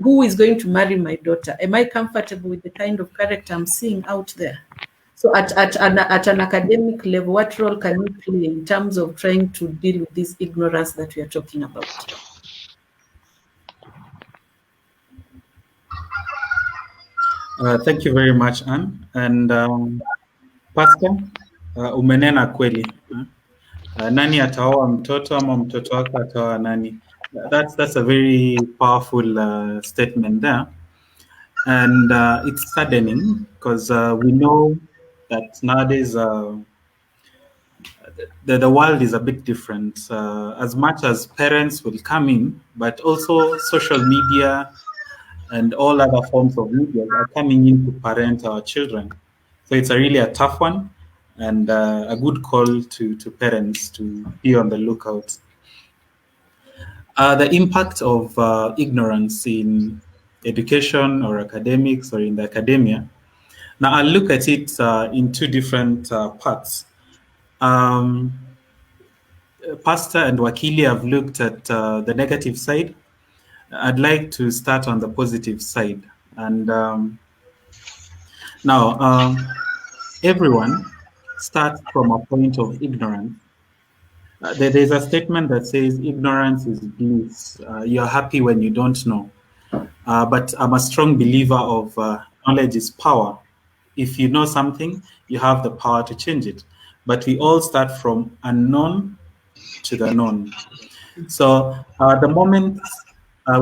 who is going to marry my daughter? Am I comfortable with the kind of character I'm seeing out there? So at an academic level, what role can you play in terms of trying to deal with this ignorance that we are talking about? Thank you very much, Anne. And Pastor, umenena kweli. Nani ataoa mtoto ama mtoto wako ataoa nani? That's a very powerful statement there. And it's saddening because we know that nowadays the world is a bit different. As much as parents will come in, but also social media and all other forms of media are coming in to parent our children. So it's really a tough one and a good call to parents to be on the lookout. The impact of ignorance in education or academics or in the academia. Now I'll look at it in two different parts. Pastor and Wakili have looked at the negative side. I'd like to start on the positive side. And now, everyone starts from a point of ignorance. There's a statement that says ignorance is bliss. You're happy when you don't know. But I'm a strong believer of knowledge is power. If you know something, you have the power to change it. But we all start from unknown to the known. So the moment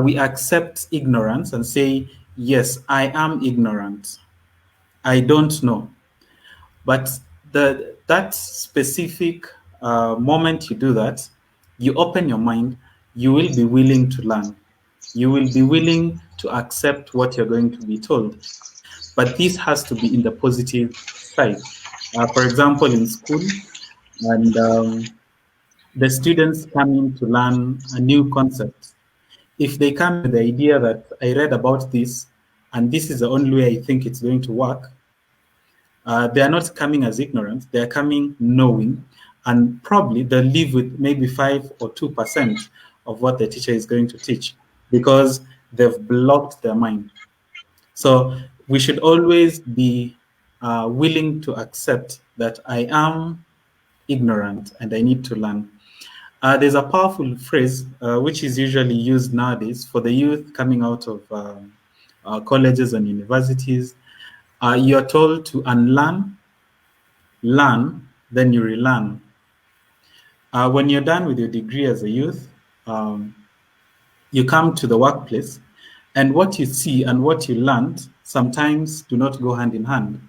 we accept ignorance and say, yes, I am ignorant, I don't know. But that specific moment you do that, you open your mind, you will be willing to learn. You will be willing to accept what you're going to be told. But this has to be in the positive side. For example, in school, and the students come in to learn a new concept. If they come with the idea that I read about this, and this is the only way I think it's going to work, they are not coming as ignorant, they are coming knowing, and probably they'll live with maybe 5 or 2% of what the teacher is going to teach because they've blocked their mind. So we should always be willing to accept that I am ignorant and I need to learn. There's a powerful phrase which is usually used nowadays for the youth coming out of colleges and universities. You're told to unlearn, learn, then you relearn. When you're done with your degree as a youth, you come to the workplace, and what you see and what you learned sometimes do not go hand in hand.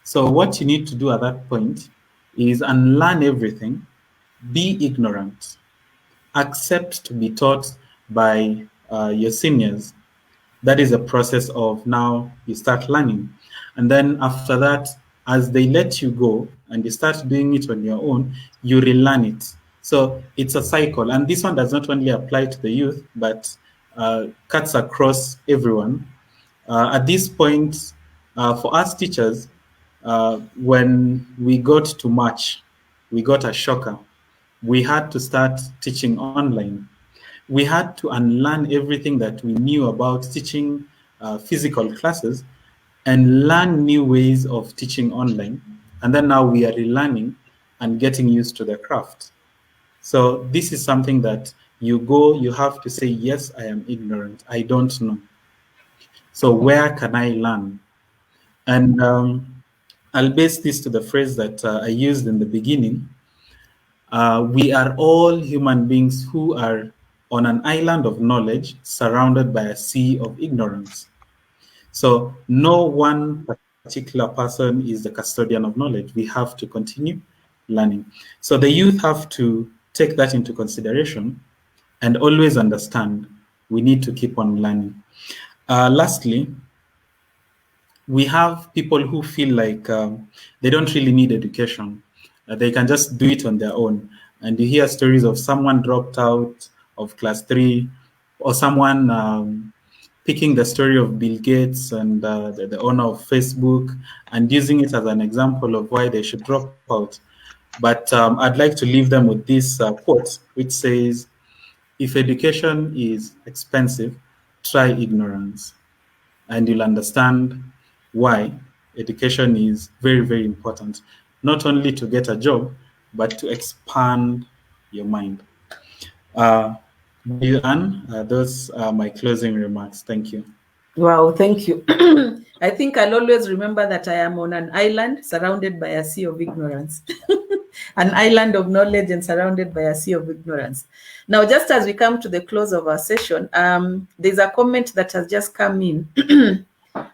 So what you need to do at that point is unlearn everything, be ignorant, accept to be taught by your seniors. That is a process of now you start learning. And then after that, as they let you go and you start doing it on your own, you relearn it. So it's a cycle. And this one does not only apply to the youth, but cuts across everyone. At this point, for us teachers, when we got to March, we got a shocker. We had to start teaching online. We had to unlearn everything that we knew about teaching physical classes and learn new ways of teaching online. And then now we are relearning and getting used to the craft. So this is something that you have to say, yes, I am ignorant. I don't know. So where can I learn? And I'll base this to the phrase that I used in the beginning. We are all human beings who are on an island of knowledge surrounded by a sea of ignorance. So no one particular person is the custodian of knowledge. We have to continue learning. So the youth have to take that into consideration and always understand we need to keep on learning. Lastly, we have people who feel like they don't really need education. They can just do it on their own. And you hear stories of someone dropped out of class 3, or someone picking the story of Bill Gates and the owner of Facebook and using it as an example of why they should drop out. But I'd like to leave them with this quote, which says, if education is expensive, try ignorance, and you'll understand why education is very, very important, not only to get a job, but to expand your mind. Anne, those are my closing remarks. Thank you. Wow, thank you. I think I'll always remember that I am on an island surrounded by a sea of ignorance. An island of knowledge and surrounded by a sea of ignorance. Now, just as we come to the close of our session, there's a comment that has just come in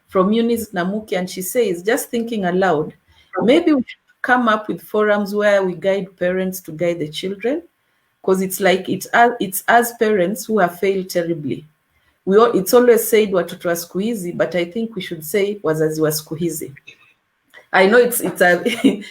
from Eunice Namuki, and she says, just thinking aloud, maybe we should come up with forums where we guide parents to guide the children, because it's like it's us parents who have failed terribly. It's always said watoto wa siku hizi, but I think we should say wazazi wa siku hizi. I know it's a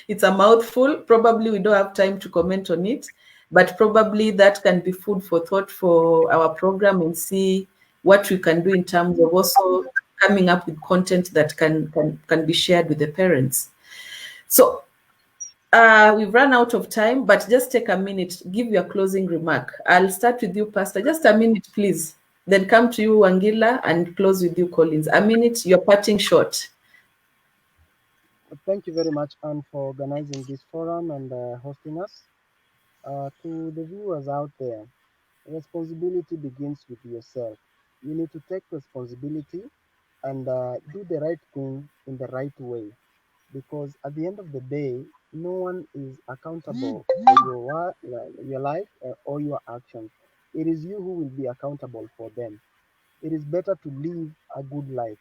it's a mouthful. Probably we don't have time to comment on it, but probably that can be food for thought for our program, and see what we can do in terms of also coming up with content that can be shared with the parents. So we've run out of time, but just take a minute, give your closing remark. I'll start with you, Pastor. Just a minute, please. Then come to you, Wangila, and close with you, Collins. A minute, you're parting short. Thank you very much, Anne, for organizing this forum and hosting us. To the viewers out there, responsibility begins with yourself. You need to take responsibility and do the right thing in the right way, because at the end of the day, no one is accountable for your life or your actions. It is you who will be accountable for them. It is better to live a good life.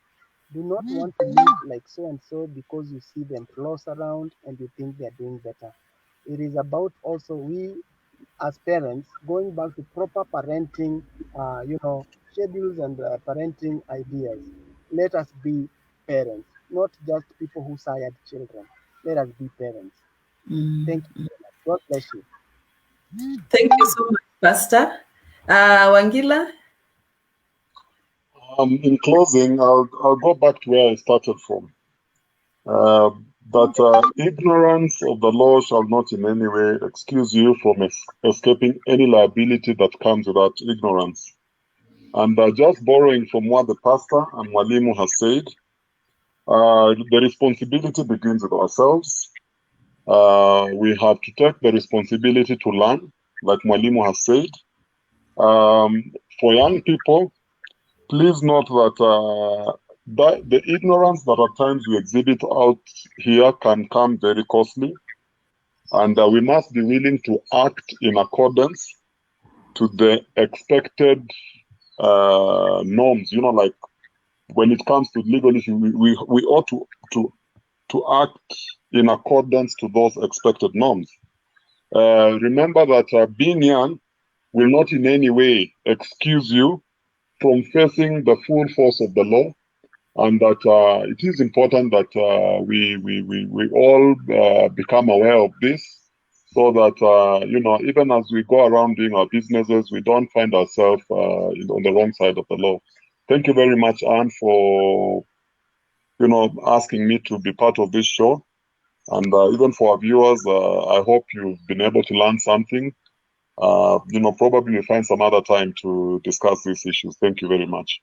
Do not want to live like so and so because you see them close around and you think they're doing better. It is about also we as parents going back to proper parenting, schedules and parenting ideas. Let us be parents, not just people who sired children. Let us be parents. Thank you very much. God bless you. Thank you so much, Pastor. Wangila? In closing, I'll go back to where I started from. That ignorance of the law shall not in any way excuse you from escaping any liability that comes with that ignorance. And just borrowing from what the pastor and Mwalimu has said, the responsibility begins with ourselves. We have to take the responsibility to learn, like Mwalimu has said. For young people, please note that the ignorance that at times we exhibit out here can come very costly, and we must be willing to act in accordance to the expected norms. You know, like when it comes to legal issues, we ought to act in accordance to those expected norms. Remember that being young will not in any way excuse you from facing the full force of the law, and that it is important that we all become aware of this, so that even as we go around doing our businesses, we don't find ourselves on the wrong side of the law. Thank you very much, Anne, for asking me to be part of this show, and even for our viewers, I hope you've been able to learn something. Probably we'll find some other time to discuss these issues. Thank you very much.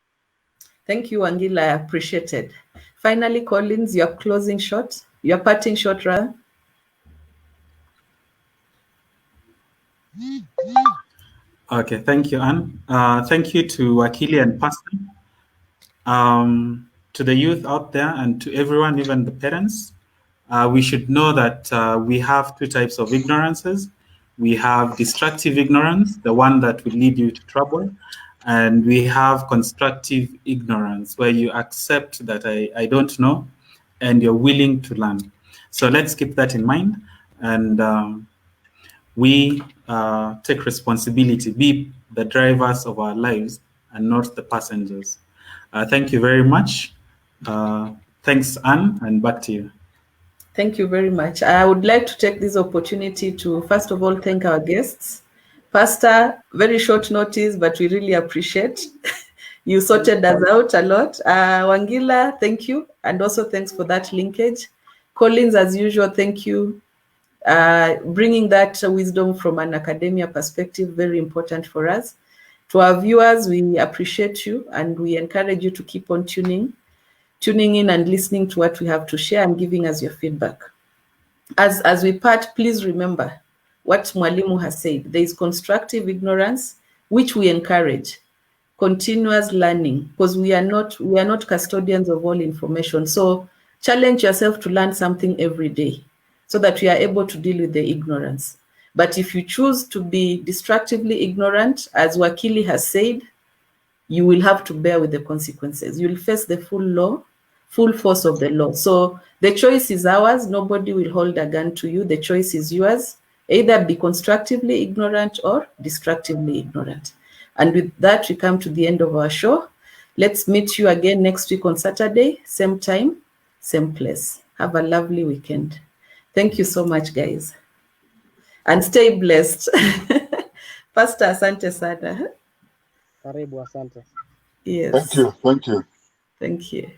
Thank you, Wangila. I appreciate it. Finally, Collins, your closing shot, your parting shot, rather. Okay, thank you, Anne. Thank you to Akili and Pastor, to the youth out there, and to everyone, even the parents. We should know that we have two types of ignorances. We have destructive ignorance, the one that will lead you to trouble, and we have constructive ignorance, where you accept that I don't know, and you're willing to learn. So let's keep that in mind, and we take responsibility, be the drivers of our lives and not the passengers. Thank you very much. Thanks, Anne, and back to you. Thank you very much. I would like to take this opportunity to, first of all, thank our guests. Pastor, very short notice, but we really appreciate. You sorted us out a lot. Wangila, thank you. And also thanks for that linkage. Collins, as usual, thank you. Bringing that wisdom from an academia perspective, very important for us. To our viewers, we appreciate you and we encourage you to keep on tuning in and listening to what we have to share and giving us your feedback. As we part, please remember what Mwalimu has said. There is constructive ignorance, which we encourage. Continuous learning, because we are not custodians of all information. So challenge yourself to learn something every day so that we are able to deal with the ignorance. But if you choose to be destructively ignorant, as Wakili has said, you will have to bear with the consequences. You'll face the full force of the law. So the choice is ours. Nobody will hold a gun to you. The choice is yours. Either be constructively ignorant or destructively ignorant. And with that, we come to the end of our show. Let's meet you again next week on Saturday, same time, same place. Have a lovely weekend. Thank you so much, guys. And stay blessed. Pastor, asante sana. Karibu, asante. Yes. Thank you. Thank you. Thank you.